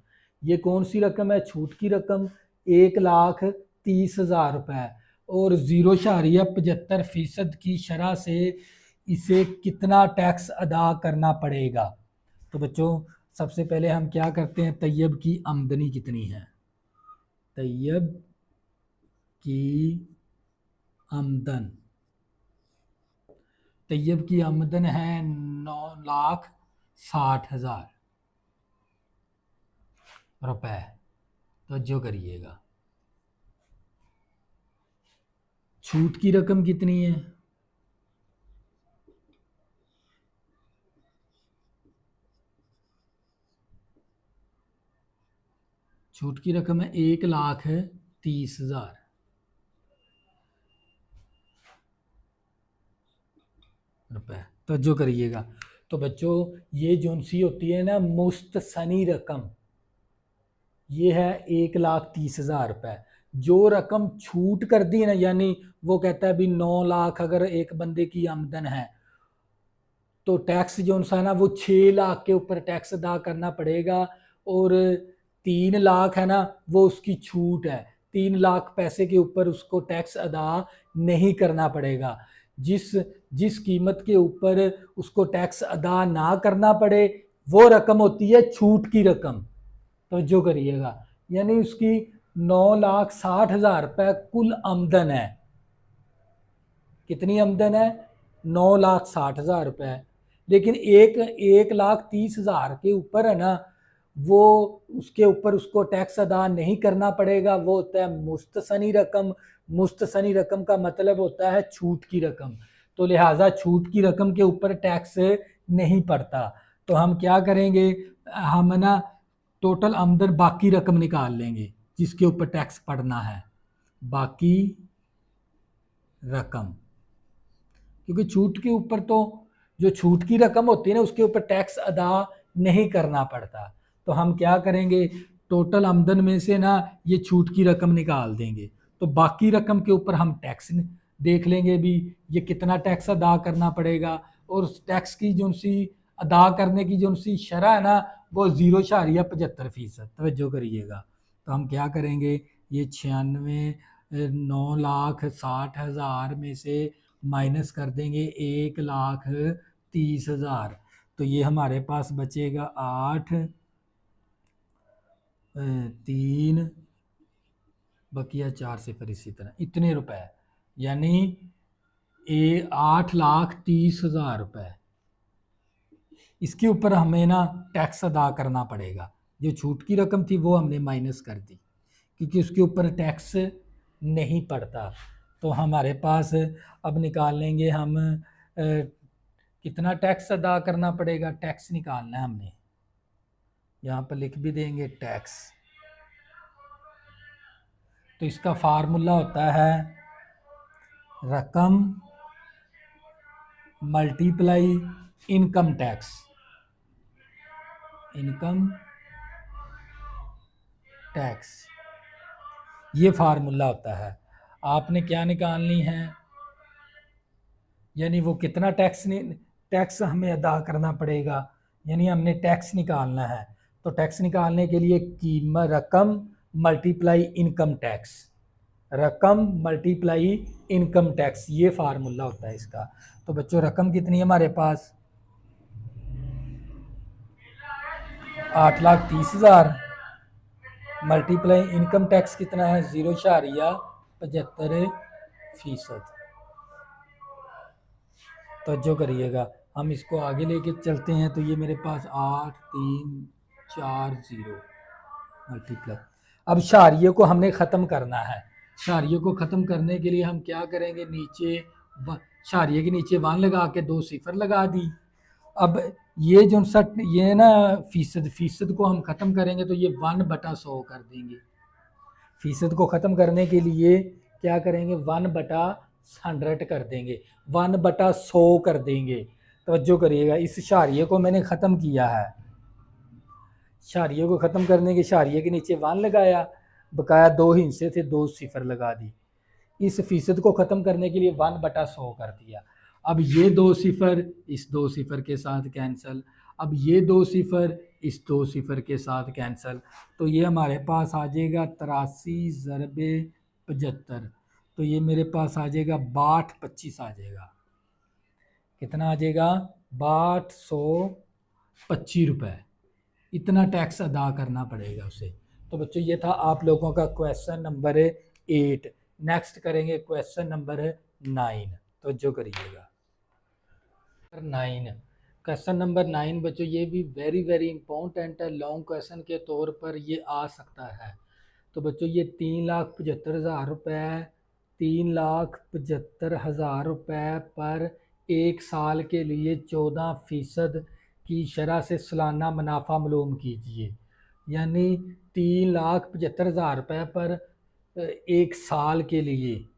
ये कौन सी रकम है? छूट की रकम 1,30,000 रुपये, और 0.75% की शरह से इसे कितना टैक्स अदा करना पड़ेगा? तो बच्चों सबसे पहले हम क्या करते हैं, तैयब की आमदनी कितनी है? तैयब की आमदन, तैयब की आमदन है 9,60,000 रुपये। तो जो करिएगा छूट की रकम कितनी है? छूट की रकम है 1,30,000 रुपये। तो जो करिएगा, तो बच्चों ये जो सी होती है ना मुस्तसनी रकम, ये है 1,30,000 रुपये। जो रकम छूट कर दी ना, यानी वो कहता है भी 9 लाख अगर एक बंदे की आमदन है तो टैक्स जो सा है ना वो 6 लाख के ऊपर टैक्स अदा करना पड़ेगा, और 3 लाख है ना वो उसकी छूट है, 3 लाख पैसे के ऊपर उसको टैक्स अदा नहीं करना पड़ेगा। जिस जिस कीमत के ऊपर उसको टैक्स अदा ना करना पड़े वो रकम होती है छूट की रकम। तो जो करिएगा, यानी उसकी 9,60,000 रुपये कुल आमदन है। कितनी आमदन है? 9,60,000 रुपये। लेकिन 1,30,000 के ऊपर है ना वो उसके ऊपर उसको टैक्स अदा नहीं करना पड़ेगा, वो होता है मुस्तसनी रकम। मुस्तसनी रकम का मतलब होता है छूट की रकम। तो लिहाजा छूट की रकम के ऊपर टैक्स नहीं पड़ता। तो हम क्या करेंगे, हम ना टोटल आमदन बाकी रकम निकाल लेंगे जिसके ऊपर टैक्स पड़ना है, बाकी रकम। क्योंकि छूट के ऊपर तो जो छूट की रकम होती है ना उसके ऊपर टैक्स अदा नहीं करना पड़ता। तो हम क्या करेंगे, टोटल आमदन में से ना ये छूट की रकम निकाल देंगे, तो बाकी रकम के ऊपर हम टैक्स देख लेंगे भी ये कितना टैक्स अदा करना पड़ेगा। और उस टैक्स की जो सी अदा करने की जो सी शरह है ना वो 0.75%। तवज्जो करिएगा। तो हम क्या करेंगे, ये 96 9,60,000 में से माइनस कर देंगे 1,30,000, तो ये हमारे पास बचेगा 8, 3 बकिया 4 सिफर, इसी तरह इतने रुपए, यानी 8,30,000 रुपए। इसके ऊपर हमें ना टैक्स अदा करना पड़ेगा। जो छूट की रकम थी वो हमने माइनस कर दी, क्योंकि उसके ऊपर टैक्स नहीं पड़ता। तो हमारे पास अब निकाल लेंगे हम कितना टैक्स अदा करना पड़ेगा। टैक्स निकालना है हमने, यहाँ पर लिख भी देंगे टैक्स। तो इसका फार्मूला होता है रकम multiply income tax. Income tax ये फार्मूला होता है। आपने क्या निकालनी है, यानी वो कितना टैक्स हमें अदा करना पड़ेगा, यानी हमने टैक्स निकालना है। तो टैक्स निकालने के लिए कीमत रकम मल्टीप्लाई इनकम टैक्स, रकम मल्टीप्लाई इनकम टैक्स, ये फार्मूला होता है इसका। तो बच्चों रकम कितनी है हमारे पास, 8,30,000, मल्टीप्लाई इनकम टैक्स कितना है 0.75%। तो जो करिएगा, हम इसको आगे लेके चलते हैं। तो ये मेरे पास 8,3,4,0 मल्टीप्लाई। अब शारिये को हमने ख़त्म करना है। शारिये को ख़त्म करने के लिए हम क्या करेंगे, नीचे शारिये के नीचे 1 लगा के 2 सिफर लगा दी। अब ये जो ये ना फीसद को हम ख़त्म करेंगे तो ये 1/100 कर देंगे। फीसद को ख़त्म करने के लिए क्या करेंगे, 1/100 कर देंगे, 1/100 कर देंगे। तवज्जो करिएगा, इस शारिये को मैंने ख़त्म किया है। शारिये को ख़त्म करने के शारिये के नीचे 1 लगाया, बकाया 2 हिस्से थे, 2 सिफर लगा दी। इस फीसद को ख़त्म करने के लिए 1/100 कर दिया। अब ये 2 सिफर इस 2 सिफर के साथ कैंसिल, अब ये 2 सिफर इस 2 सिफर के साथ कैंसिल। तो ये हमारे पास आ जाएगा 83 ज़रबे 75। तो ये मेरे पास आ जाएगा 6225 आ जाएगा। कितना आ जाएगा, 6225 रुपये। इतना टैक्स अदा करना पड़ेगा उसे। तो बच्चों ये था आप लोगों का क्वेश्चन नंबर 8। नेक्स्ट करेंगे क्वेश्चन नंबर 9। तो जो करिएगा 9, क्वेश्चन नंबर 9 बच्चों ये भी वेरी वेरी इंपॉर्टेंट है। लॉन्ग क्वेश्चन के तौर पर ये आ सकता है। तो बच्चों ये 3,75,000 रुपये, 3,75,000 रुपये पर 1 साल के लिए 14% की शरह से सालाना मुनाफा मालूम कीजिए। यानी 3,75,000 रुपये पर 1 साल के लिए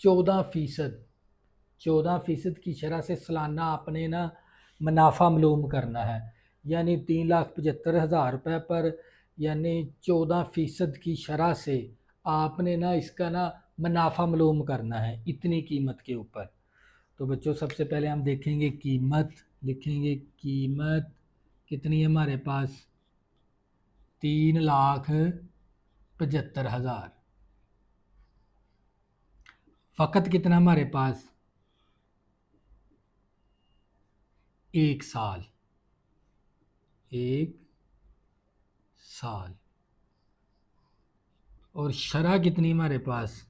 14% की शरह से सालाना आपने ना मुनाफा मालूम करना है। यानी 3,75,000 रुपये पर यानी 14% की शरह से आपने ना इसका ना मुनाफा मालूम करना है इतनी कीमत के ऊपर। तो बच्चों सबसे पहले हम देखेंगे कीमत, लिखेंगे कीमत कितनी है हमारे पास, 3,75,000। फ़कत कितना हमारे पास, 1 साल, 1 साल। और शरह कितनी हमारे पास,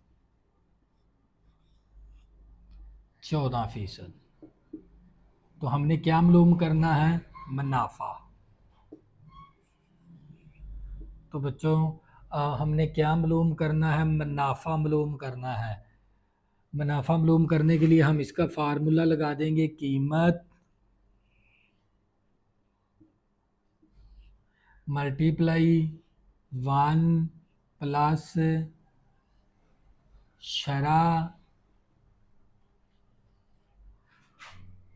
14%। तो हमने क्या मालूम करना है, मुनाफा। तो बच्चों हमने क्या मालूम करना है, मुनाफा मालूम करना है। मुनाफा मालूम करने के लिए हम इसका फार्मूला लगा देंगे, कीमत मल्टीप्लाई 1 प्लस शरह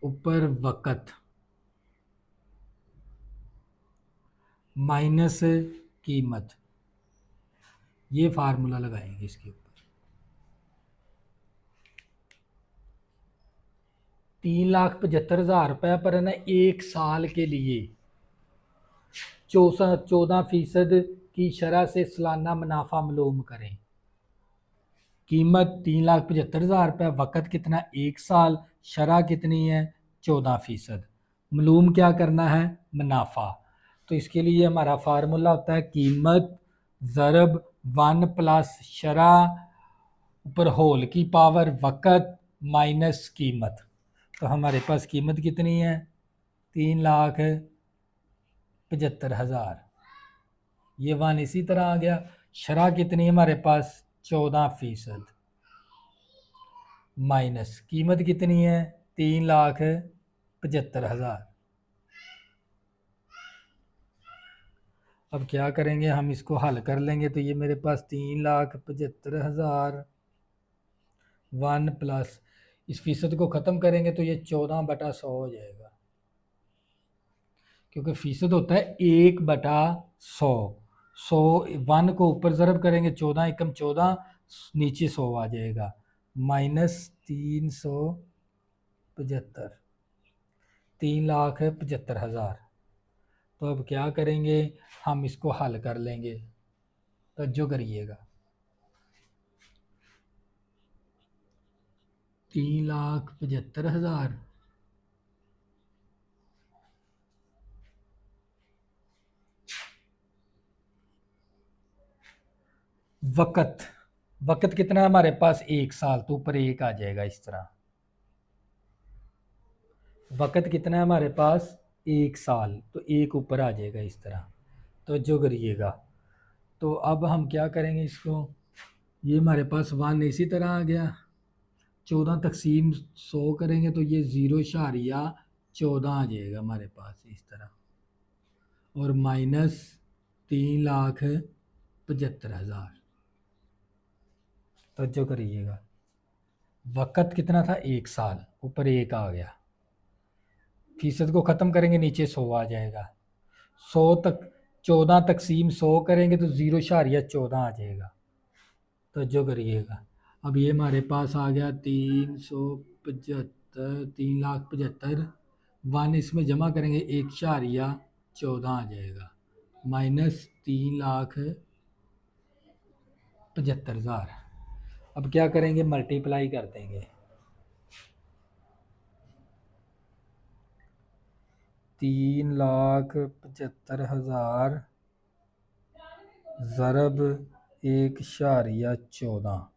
ऊपर वक़्त माइनस कीमत। ये फार्मूला लगाएंगे इसके ऊपर। 3,75,000 रुपये पर है ना 1 साल के लिए 14% की शरह से सालाना मुनाफा मालूम करें। कीमत 3,75,000 रुपये, वक़्त कितना 1 साल, शरह कितनी है 14%। मालूम क्या करना है मुनाफा। तो इसके लिए हमारा फार्मूला होता है कीमत ज़रब 1 प्लस शरह ऊपर होल की पावर वक़्त माइनस कीमत। तो हमारे पास कीमत कितनी है 3,75,000। ये 1 इसी तरह आ गया। शरह कितनी है हमारे पास 14% माइनस कीमत कितनी है 3,75,000। अब क्या करेंगे हम इसको हल कर लेंगे। तो ये मेरे पास 3,75,000 1 प्लस इस फीसद को ख़त्म करेंगे तो ये 14/100 हो जाएगा, क्योंकि फीसद होता है 1/100। 100 1 को ऊपर ज़रब करेंगे 14 एकम 14, नीचे 100 आ जाएगा माइनस 375, 3,75,000। तो अब क्या करेंगे हम इसको हल कर लेंगे। तो जो करिएगा 3,75,000 वक़्त कितना है हमारे पास 1 साल, तो ऊपर 1 आ जाएगा इस तरह। वक़्त कितना है हमारे पास 1 साल, तो 1 ऊपर आ जाएगा इस तरह। तो जो करिएगा। तो अब हम क्या करेंगे इसको, ये हमारे पास 1 इसी तरह आ गया, 14 तकसीम 100 करेंगे तो ये 0.14 आ जाएगा हमारे पास इस तरह, और माइनस 3,75,000। तो जो करिएगा वक़्त कितना था 1 साल, ऊपर 1 आ गया, फीसद को ख़त्म करेंगे नीचे 100 आ जाएगा। 100 तक 14 तकसीम 100 करेंगे तो 0.14 आ जाएगा। तो जो करिएगा अब ये हमारे पास आ गया 375, 3,75,000। 1 इसमें जमा करेंगे 1.14 आ जाएगा माइनस 3,75,000। अब क्या करेंगे मल्टीप्लाई कर देंगे। 3,75,000 ज़रब 1.14,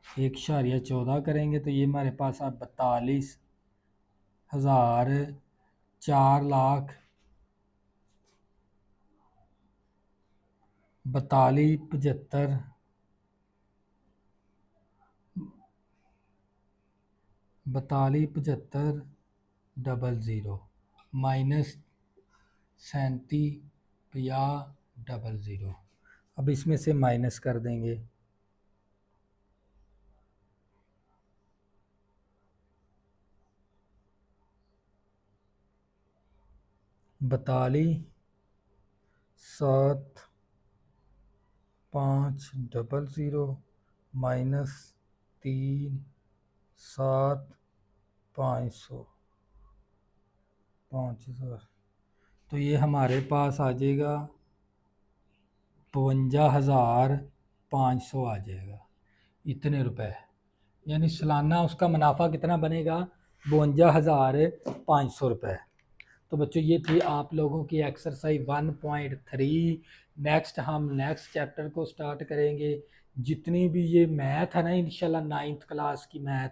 1.14 करेंगे तो ये हमारे पास आप 42,000 4,00,000 42,75 42,75,000 माइनस 37,50,000। अब इसमें से माइनस कर देंगे। 42,7,500 माइनस 3,7,500 5,000। तो ये हमारे पास आ जाएगा 52,500 आ जाएगा, इतने रुपए। यानी सालाना उसका मुनाफा कितना बनेगा 52,500 रुपये। तो बच्चों ये थी आप लोगों की एक्सरसाइज 1.3। नेक्स्ट हम नेक्स्ट चैप्टर को स्टार्ट करेंगे। जितनी भी ये मैथ है ना इंशाल्लाह 9th क्लास की मैथ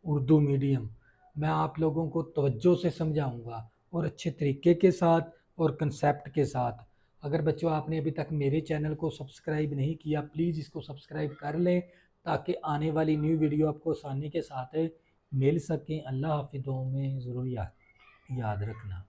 उर्दू मीडियम, मैं आप लोगों को तवज्जो से समझाऊंगा और अच्छे तरीके के साथ और कंसेप्ट के साथ। अगर बच्चों आपने अभी तक मेरे चैनल को सब्सक्राइब नहीं किया, प्लीज़ इसको सब्सक्राइब कर लें ताकि आने वाली न्यू वीडियो आपको आसानी के साथ मिल सकें। अल्लाह हाफिज़, में ज़रूर याद रखना।